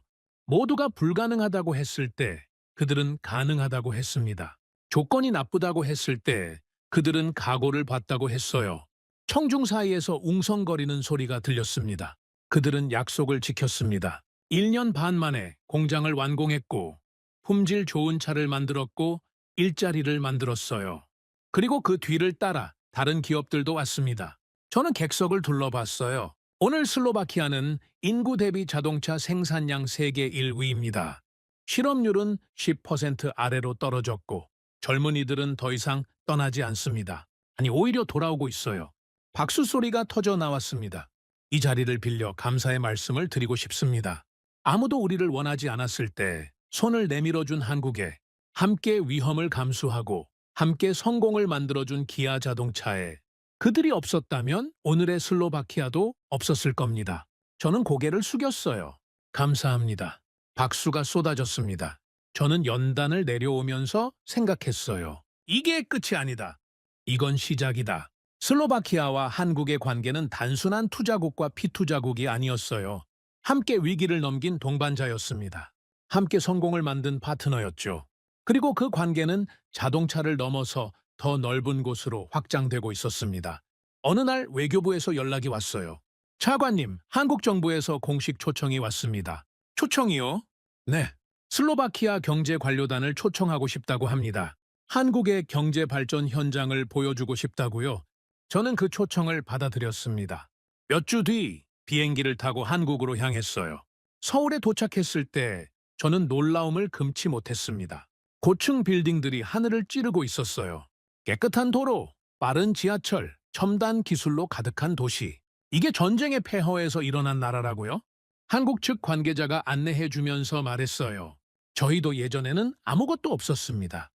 모두가 불가능하다고 했을 때 그들은 가능하다고 했습니다. 조건이 나쁘다고 했을 때 그들은 각오를 봤다고 했어요. 청중 사이에서 웅성거리는 소리가 들렸습니다. 그들은 약속을 지켰습니다. 1년 반 만에 공장을 완공했고 품질 좋은 차를 만들었고 일자리를 만들었어요. 그리고 그 뒤를 따라 다른 기업들도 왔습니다. 저는 객석을 둘러봤어요. 오늘 슬로바키아는 인구 대비 자동차 생산량 세계 1위입니다. 실업률은 10% 아래로 떨어졌고 젊은이들은 더 이상 떠나지 않습니다. 아니, 오히려 돌아오고 있어요. 박수 소리가 터져 나왔습니다. 이 자리를 빌려 감사의 말씀을 드리고 싶습니다. 아무도 우리를 원하지 않았을 때 손을 내밀어준 한국에, 함께 위험을 감수하고 함께 성공을 만들어준 기아 자동차에, 그들이 없었다면 오늘의 슬로바키아도 없었을 겁니다. 저는 고개를 숙였어요. 감사합니다. 박수가 쏟아졌습니다. 저는 연단을 내려오면서 생각했어요. 이게 끝이 아니다. 이건 시작이다. 슬로바키아와 한국의 관계는 단순한 투자국과 피투자국이 아니었어요. 함께 위기를 넘긴 동반자였습니다. 함께 성공을 만든 파트너였죠. 그리고 그 관계는 자동차를 넘어서 더 넓은 곳으로 확장되고 있었습니다. 어느 날 외교부에서 연락이 왔어요. 차관님, 한국 정부에서 공식 초청이 왔습니다. 초청이요? 네. 슬로바키아 경제관료단을 초청하고 싶다고 합니다. 한국의 경제 발전 현장을 보여주고 싶다고요. 저는 그 초청을 받아들였습니다. 몇 주 뒤 비행기를 타고 한국으로 향했어요. 서울에 도착했을 때 저는 놀라움을 금치 못했습니다. 고층 빌딩들이 하늘을 찌르고 있었어요. 깨끗한 도로, 빠른 지하철, 첨단 기술로 가득한 도시. 이게 전쟁의 폐허에서 일어난 나라라고요? 한국 측 관계자가 안내해주면서 말했어요. 저희도 예전에는 아무것도 없었습니다.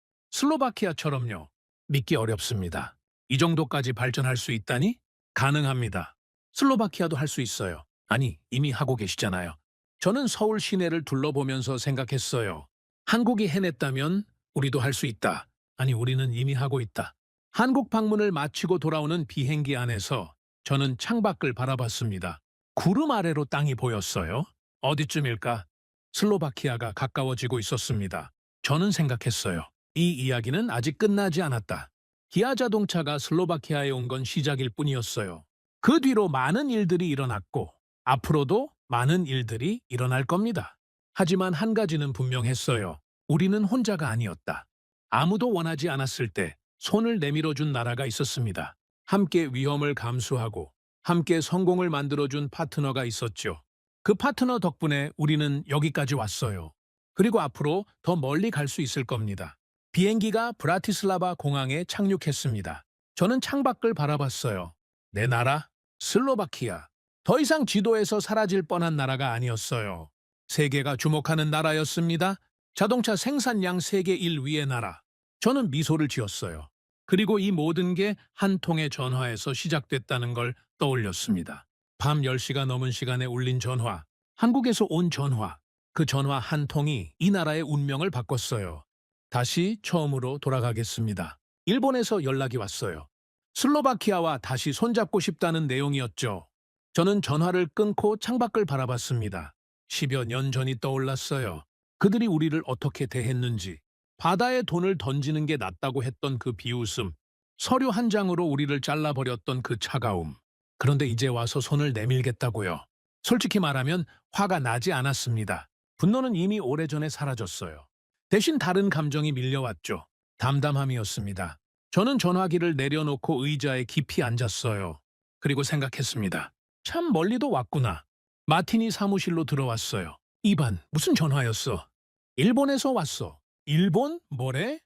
슬로바키아처럼요. 믿기 어렵습니다. 이 정도까지 발전할 수 있다니? 가능합니다. 슬로바키아도 할 수 있어요. 아니, 이미 하고 계시잖아요. 저는 서울 시내를 둘러보면서 생각했어요. 한국이 해냈다면 우리도 할 수 있다. 아니, 우리는 이미 하고 있다. 한국 방문을 마치고 돌아오는 비행기 안에서 저는 창밖을 바라봤습니다. 구름 아래로 땅이 보였어요. 어디쯤일까? 슬로바키아가 가까워지고 있었습니다. 저는 생각했어요. 이 이야기는 아직 끝나지 않았다. 기아 자동차가 슬로바키아에 온 건 시작일 뿐이었어요. 그 뒤로 많은 일들이 일어났고 앞으로도 많은 일들이 일어날 겁니다. 하지만 한 가지는 분명했어요. 우리는 혼자가 아니었다. 아무도 원하지 않았을 때 손을 내밀어준 나라가 있었습니다. 함께 위험을 감수하고 함께 성공을 만들어준 파트너가 있었죠. 그 파트너 덕분에 우리는 여기까지 왔어요. 그리고 앞으로 더 멀리 갈 수 있을 겁니다. 비행기가 브라티슬라바 공항에 착륙했습니다. 저는 창밖을 바라봤어요. 내 나라, 슬로바키아. 더 이상 지도에서 사라질 뻔한 나라가 아니었어요. 세계가 주목하는 나라였습니다. 자동차 생산량 세계 1위의 나라. 저는 미소를 지었어요. 그리고 이 모든 게 한 통의 전화에서 시작됐다는 걸 떠올렸습니다. 밤 10시가 넘은 시간에 울린 전화. 한국에서 온 전화. 그 전화 한 통이 이 나라의 운명을 바꿨어요. 다시 처음으로 돌아가겠습니다. 일본에서 연락이 왔어요. 슬로바키아와 다시 손잡고 싶다는 내용이었죠. 저는 전화를 끊고 창밖을 바라봤습니다. 10여 년 전이 떠올랐어요. 그들이 우리를 어떻게 대했는지. 바다에 돈을 던지는 게 낫다고 했던 그 비웃음. 서류 한 장으로 우리를 잘라버렸던 그 차가움. 그런데 이제 와서 손을 내밀겠다고요. 솔직히 말하면 화가 나지 않았습니다. 분노는 이미 오래전에 사라졌어요. 대신 다른 감정이 밀려왔죠. 담담함이었습니다. 저는 전화기를 내려놓고 의자에 깊이 앉았어요. 그리고 생각했습니다. 참 멀리도 왔구나. 마틴이 사무실로 들어왔어요. 이반, 무슨 전화였어? 일본에서 왔어. 일본? 뭐래?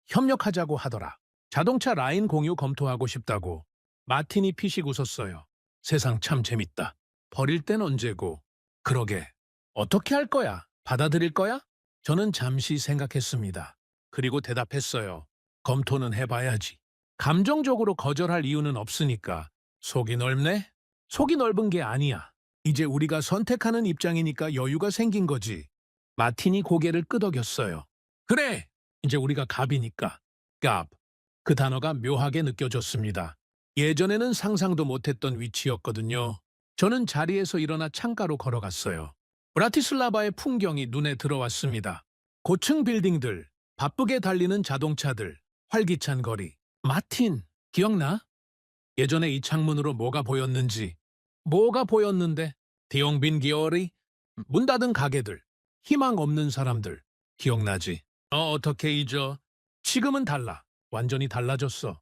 협력하자고 하더라. 자동차 라인 공유 검토하고 싶다고. 마틴이 피식 웃었어요. 세상 참 재밌다. 버릴 땐 언제고. 그러게. 어떻게 할 거야? 받아들일 거야? 저는 잠시 생각했습니다. 그리고 대답했어요. 검토는 해봐야지. 감정적으로 거절할 이유는 없으니까. 속이 넓네? 속이 넓은 게 아니야. 이제 우리가 선택하는 입장이니까 여유가 생긴 거지. 마틴이 고개를 끄덕였어요. 그래! 이제 우리가 갑이니까. 갑. 그 단어가 묘하게 느껴졌습니다. 예전에는 상상도 못했던 위치였거든요. 저는 자리에서 일어나 창가로 걸어갔어요. 브라티슬라바의 풍경이 눈에 들어왔습니다. 고층 빌딩들, 바쁘게 달리는 자동차들, 활기찬 거리. 마틴, 기억나? 예전에 이 창문으로 뭐가 보였는지. 뭐가 보였는데? 대형빈 기어리, 문 닫은 가게들, 희망 없는 사람들. 기억나지? 어떻게 잊어? 지금은 달라. 완전히 달라졌어.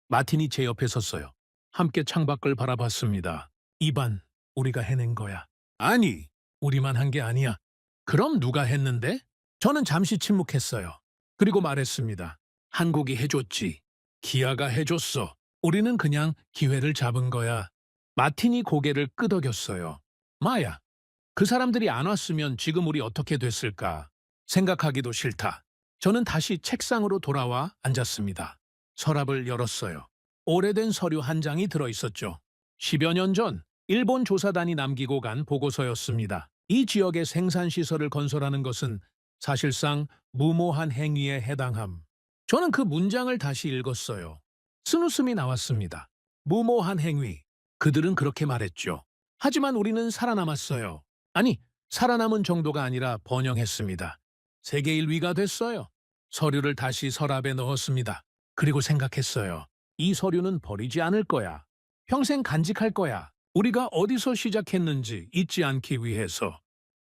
마틴이 제 옆에 섰어요. 함께 창밖을 바라봤습니다. 이반, 우리가 해낸 거야. 아니, 우리만 한 게 아니야. 그럼 누가 했는데? 저는 잠시 침묵했어요. 그리고 말했습니다. 한국이 해줬지. 기아가 해줬어. 우리는 그냥 기회를 잡은 거야. 마틴이 고개를 끄덕였어요. 마야, 그 사람들이 안 왔으면 지금 우리 어떻게 됐을까? 생각하기도 싫다. 저는 다시 책상으로 돌아와 앉았습니다. 서랍을 열었어요. 오래된 서류 한 장이 들어있었죠. 10여 년 전 일본 조사단이 남기고 간 보고서였습니다. 이 지역에 생산시설을 건설하는 것은 사실상 무모한 행위에 해당함. 저는 그 문장을 다시 읽었어요. 쓴웃음이 나왔습니다. 무모한 행위. 그들은 그렇게 말했죠. 하지만 우리는 살아남았어요. 아니, 살아남은 정도가 아니라 번영했습니다. 세계 1위가 됐어요. 서류를 다시 서랍에 넣었습니다. 그리고 생각했어요. 이 서류는 버리지 않을 거야. 평생 간직할 거야. 우리가 어디서 시작했는지 잊지 않기 위해서.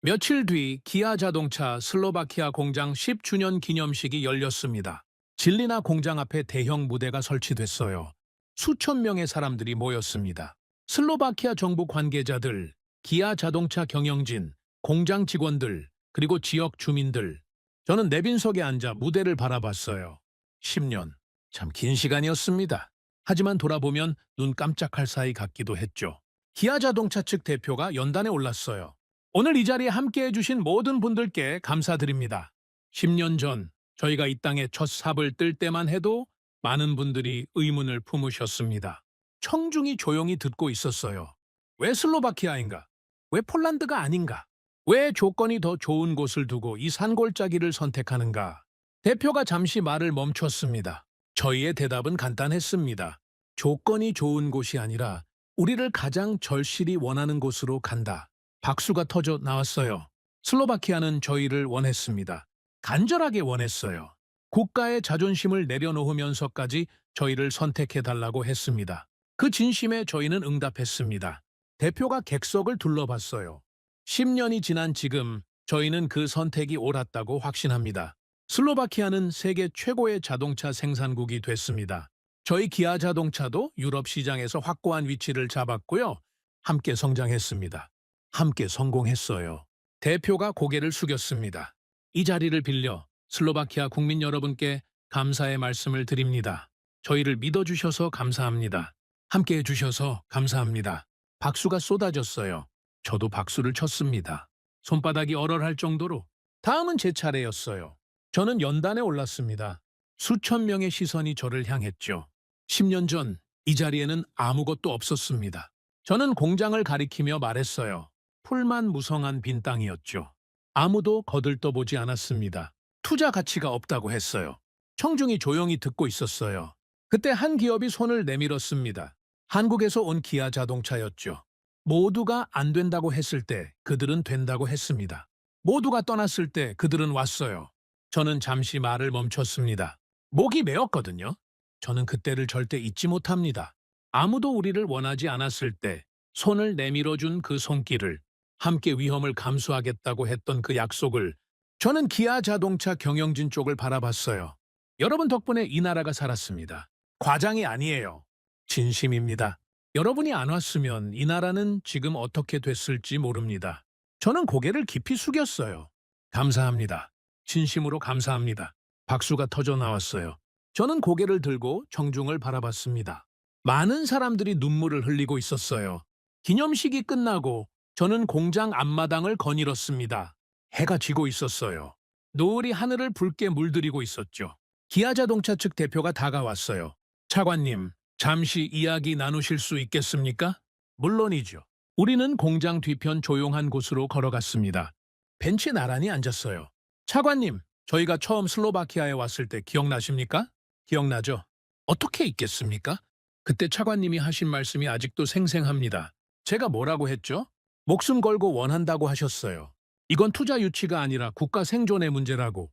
며칠 뒤 기아 자동차 슬로바키아 공장 10주년 기념식이 열렸습니다. 진리나 공장 앞에 대형 무대가 설치됐어요. 수천 명의 사람들이 모였습니다. 슬로바키아 정부 관계자들, 기아 자동차 경영진, 공장 직원들, 그리고 지역 주민들. 저는 내빈석에 앉아 무대를 바라봤어요. 10년. 참 긴 시간이었습니다. 하지만 돌아보면 눈 깜짝할 사이 같기도 했죠. 기아 자동차 측 대표가 연단에 올랐어요. 오늘 이 자리에 함께해 주신 모든 분들께 감사드립니다. 10년 전 저희가 이 땅에 첫 삽을 뜰 때만 해도 많은 분들이 의문을 품으셨습니다. 청중이 조용히 듣고 있었어요. 왜 슬로바키아인가? 왜 폴란드가 아닌가? 왜 조건이 더 좋은 곳을 두고 이 산골짜기를 선택하는가? 대표가 잠시 말을 멈췄습니다. 저희의 대답은 간단했습니다. 조건이 좋은 곳이 아니라 우리를 가장 절실히 원하는 곳으로 간다. 박수가 터져 나왔어요. 슬로바키아는 저희를 원했습니다. 간절하게 원했어요. 국가의 자존심을 내려놓으면서까지 저희를 선택해달라고 했습니다. 그 진심에 저희는 응답했습니다. 대표가 객석을 둘러봤어요. 10년이 지난 지금 저희는 그 선택이 옳았다고 확신합니다. 슬로바키아는 세계 최고의 자동차 생산국이 됐습니다. 저희 기아 자동차도 유럽 시장에서 확고한 위치를 잡았고요. 함께 성장했습니다. 함께 성공했어요. 대표가 고개를 숙였습니다. 이 자리를 빌려 슬로바키아 국민 여러분께 감사의 말씀을 드립니다. 저희를 믿어주셔서 감사합니다. 함께 해주셔서 감사합니다. 박수가 쏟아졌어요. 저도 박수를 쳤습니다. 손바닥이 얼얼할 정도로. 다음은 제 차례였어요. 저는 연단에 올랐습니다. 수천 명의 시선이 저를 향했죠. 10년 전 이 자리에는 아무것도 없었습니다. 저는 공장을 가리키며 말했어요. 풀만 무성한 빈 땅이었죠. 아무도 거들떠보지 않았습니다. 투자 가치가 없다고 했어요. 청중이 조용히 듣고 있었어요. 그때 한 기업이 손을 내밀었습니다. 한국에서 온 기아 자동차였죠. 모두가 안 된다고 했을 때 그들은 된다고 했습니다. 모두가 떠났을 때 그들은 왔어요. 저는 잠시 말을 멈췄습니다. 목이 메었거든요. 저는 그때를 절대 잊지 못합니다. 아무도 우리를 원하지 않았을 때 손을 내밀어준 그 손길을, 함께 위험을 감수하겠다고 했던 그 약속을. 저는 기아 자동차 경영진 쪽을 바라봤어요. 여러분 덕분에 이 나라가 살았습니다. 과장이 아니에요. 진심입니다. 여러분이 안 왔으면 이 나라는 지금 어떻게 됐을지 모릅니다. 저는 고개를 깊이 숙였어요. 감사합니다. 진심으로 감사합니다. 박수가 터져 나왔어요. 저는 고개를 들고 청중을 바라봤습니다. 많은 사람들이 눈물을 흘리고 있었어요. 기념식이 끝나고 저는 공장 앞마당을 거닐었습니다. 해가 지고 있었어요. 노을이 하늘을 붉게 물들이고 있었죠. 기아 자동차 측 대표가 다가왔어요. 차관님, 잠시 이야기 나누실 수 있겠습니까? 물론이죠. 우리는 공장 뒤편 조용한 곳으로 걸어갔습니다. 벤치에 나란히 앉았어요. 차관님, 저희가 처음 슬로바키아에 왔을 때 기억나십니까? 기억나죠? 어떻게 있겠습니까? 그때 차관님이 하신 말씀이 아직도 생생합니다. 제가 뭐라고 했죠? 목숨 걸고 원한다고 하셨어요. 이건 투자 유치가 아니라 국가 생존의 문제라고.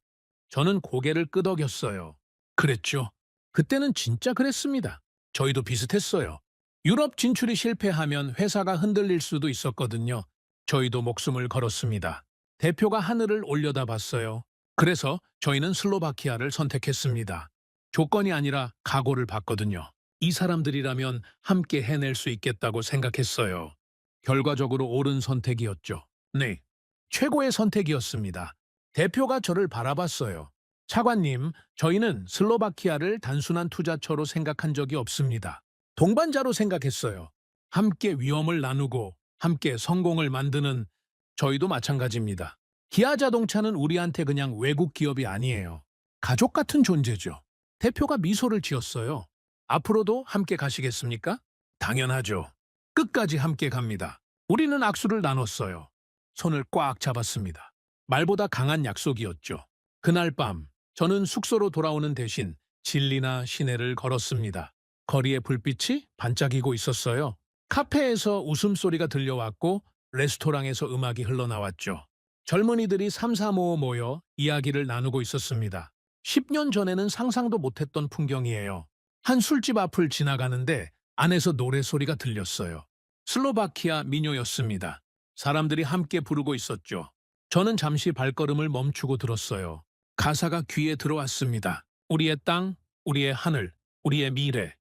저는 고개를 끄덕였어요. 그랬죠. 그때는 진짜 그랬습니다. 저희도 비슷했어요. 유럽 진출이 실패하면 회사가 흔들릴 수도 있었거든요. 저희도 목숨을 걸었습니다. 대표가 하늘을 올려다봤어요. 그래서 저희는 슬로바키아를 선택했습니다. 조건이 아니라 각오를 봤거든요. 이 사람들이라면 함께 해낼 수 있겠다고 생각했어요. 결과적으로 옳은 선택이었죠. 네, 최고의 선택이었습니다. 대표가 저를 바라봤어요. 차관님, 저희는 슬로바키아를 단순한 투자처로 생각한 적이 없습니다. 동반자로 생각했어요. 함께 위험을 나누고 함께 성공을 만드는. 저희도 마찬가지입니다. 기아 자동차는 우리한테 그냥 외국 기업이 아니에요. 가족 같은 존재죠. 대표가 미소를 지었어요. 앞으로도 함께 가시겠습니까? 당연하죠. 끝까지 함께 갑니다. 우리는 악수를 나눴어요. 손을 꽉 잡았습니다. 말보다 강한 약속이었죠. 그날 밤 저는 숙소로 돌아오는 대신 진리나 시내를 걸었습니다. 거리의 불빛이 반짝이고 있었어요. 카페에서 웃음소리가 들려왔고 레스토랑에서 음악이 흘러나왔죠. 젊은이들이 삼삼오오 모여 이야기를 나누고 있었습니다. 10년 전에는 상상도 못했던 풍경이에요. 한 술집 앞을 지나가는데 안에서 노래소리가 들렸어요. 슬로바키아 민요였습니다. 사람들이 함께 부르고 있었죠. 저는 잠시 발걸음을 멈추고 들었어요. 가사가 귀에 들어왔습니다. 우리의 땅, 우리의 하늘, 우리의 미래.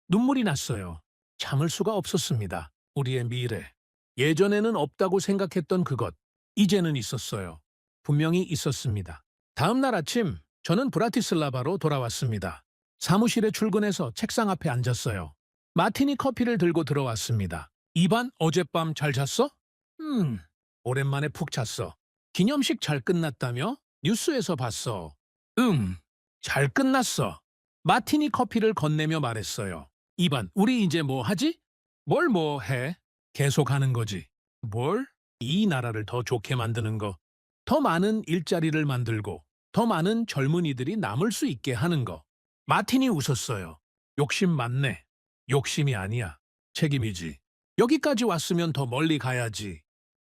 눈물이 났어요. 참을 수가 없었습니다. 우리의 미래. 예전에는 없다고 생각했던 그것, 이제는 있었어요. 분명히 있었습니다. 다음 날 아침, 저는 브라티슬라바로 돌아왔습니다. 사무실에 출근해서 책상 앞에 앉았어요. 마티니 커피를 들고 들어왔습니다. 이반, 어젯밤 잘 잤어? 오랜만에 푹 잤어. 기념식 잘 끝났다며? 뉴스에서 봤어. 잘 끝났어. 마티니 커피를 건네며 말했어요. 이반, 우리 이제 뭐 하지? 뭘 뭐 해? 계속 하는 거지. 뭘? 이 나라를 더 좋게 만드는 거. 더 많은 일자리를 만들고 더 많은 젊은이들이 남을 수 있게 하는 거. 마틴이 웃었어요. 욕심 많네. 욕심이 아니야. 책임이지. 여기까지 왔으면 더 멀리 가야지.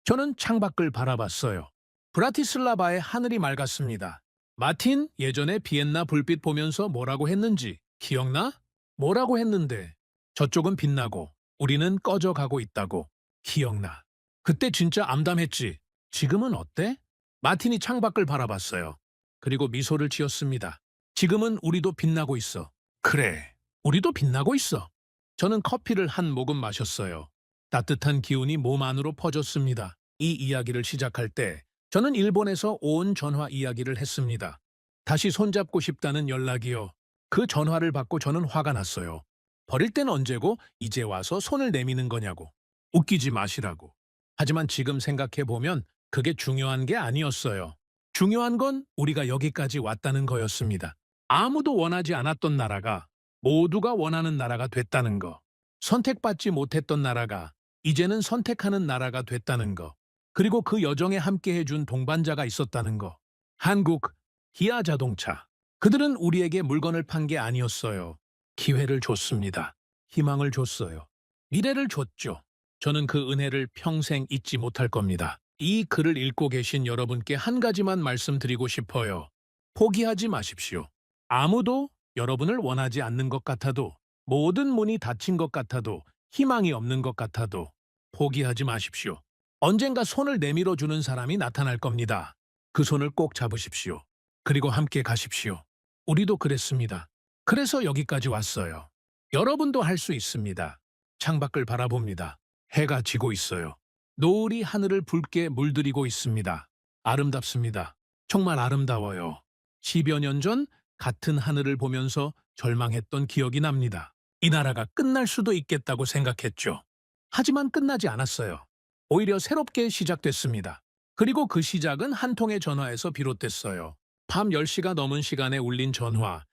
저는 창밖을 바라봤어요. 브라티슬라바의 하늘이 맑았습니다. 마틴, 예전에 비엔나 불빛 보면서 뭐라고 했는지 기억나? 뭐라고 했는데 저쪽은 빛나고 우리는 꺼져가고 있다고. 기억나. 그때 진짜 암담했지. 지금은 어때? 마틴이 창밖을 바라봤어요. 그리고 미소를 지었습니다. 지금은 우리도 빛나고 있어. 그래, 우리도 빛나고 있어. 저는 커피를 한 모금 마셨어요. 따뜻한 기운이 몸 안으로 퍼졌습니다. 이 이야기를 시작할 때 저는 일본에서 온 전화 이야기를 했습니다. 다시 손잡고 싶다는 연락이요. 그 전화를 받고 저는 화가 났어요. 버릴 땐 언제고 이제 와서 손을 내미는 거냐고. 웃기지 마시라고. 하지만 지금 생각해보면 그게 중요한 게 아니었어요. 중요한 건 우리가 여기까지 왔다는 거였습니다. 아무도 원하지 않았던 나라가 모두가 원하는 나라가 됐다는 거. 선택받지 못했던 나라가 이제는 선택하는 나라가 됐다는 거. 그리고 그 여정에 함께 해준 동반자가 있었다는 거. 한국, 기아 자동차. 그들은 우리에게 물건을 판 게 아니었어요. 기회를 줬습니다. 희망을 줬어요. 미래를 줬죠. 저는 그 은혜를 평생 잊지 못할 겁니다. 이 글을 읽고 계신 여러분께 한 가지만 말씀드리고 싶어요. 포기하지 마십시오. 아무도 여러분을 원하지 않는 것 같아도, 모든 문이 닫힌 것 같아도, 희망이 없는 것 같아도 포기하지 마십시오. 언젠가 손을 내밀어 주는 사람이 나타날 겁니다. 그 손을 꼭 잡으십시오. 그리고 함께 가십시오. 우리도 그랬습니다. 그래서 여기까지 왔어요. 여러분도 할 수 있습니다. 창밖을 바라봅니다. 해가 지고 있어요. 노을이 하늘을 붉게 물들이고 있습니다. 아름답습니다. 정말 아름다워요. 10여 년 전 같은 하늘을 보면서 절망했던 기억이 납니다. 이 나라가 끝날 수도 있겠다고 생각했죠. 하지만 끝나지 않았어요. 오히려 새롭게 시작됐습니다. 그리고 그 시작은 한 통의 전화에서 비롯됐어요. 밤 10시가 넘은 시간에 울린 전화.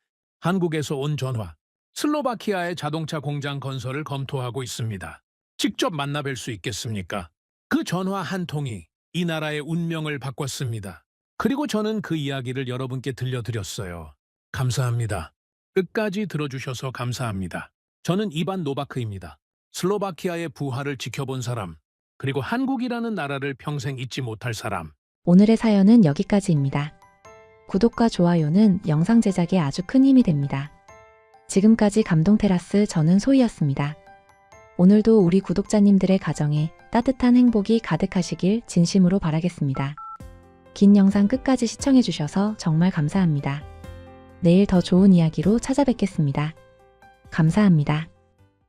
한국에서 온 전화. 슬로바키아의 자동차 공장 건설을 검토하고 있습니다. 직접 만나뵐 수 있겠습니까? 그 전화 한 통이 이 나라의 운명을 바꿨습니다. 그리고 저는 그 이야기를 여러분께 들려드렸어요. 감사합니다. 끝까지 들어주셔서 감사합니다. 저는 이반 노바크입니다. 슬로바키아의 부활을 지켜본 사람, 그리고 한국이라는 나라를 평생 잊지 못할 사람. 오늘의 사연은 여기까지입니다. 구독과 좋아요는 영상 제작에 아주 큰 힘이 됩니다. 지금까지 감동테라스 저는 소희였습니다. 오늘도 우리 구독자님들의 가정에 따뜻한 행복이 가득하시길 진심으로 바라겠습니다. 긴 영상 끝까지 시청해주셔서 정말 감사합니다. 내일 더 좋은 이야기로 찾아뵙겠습니다. 감사합니다.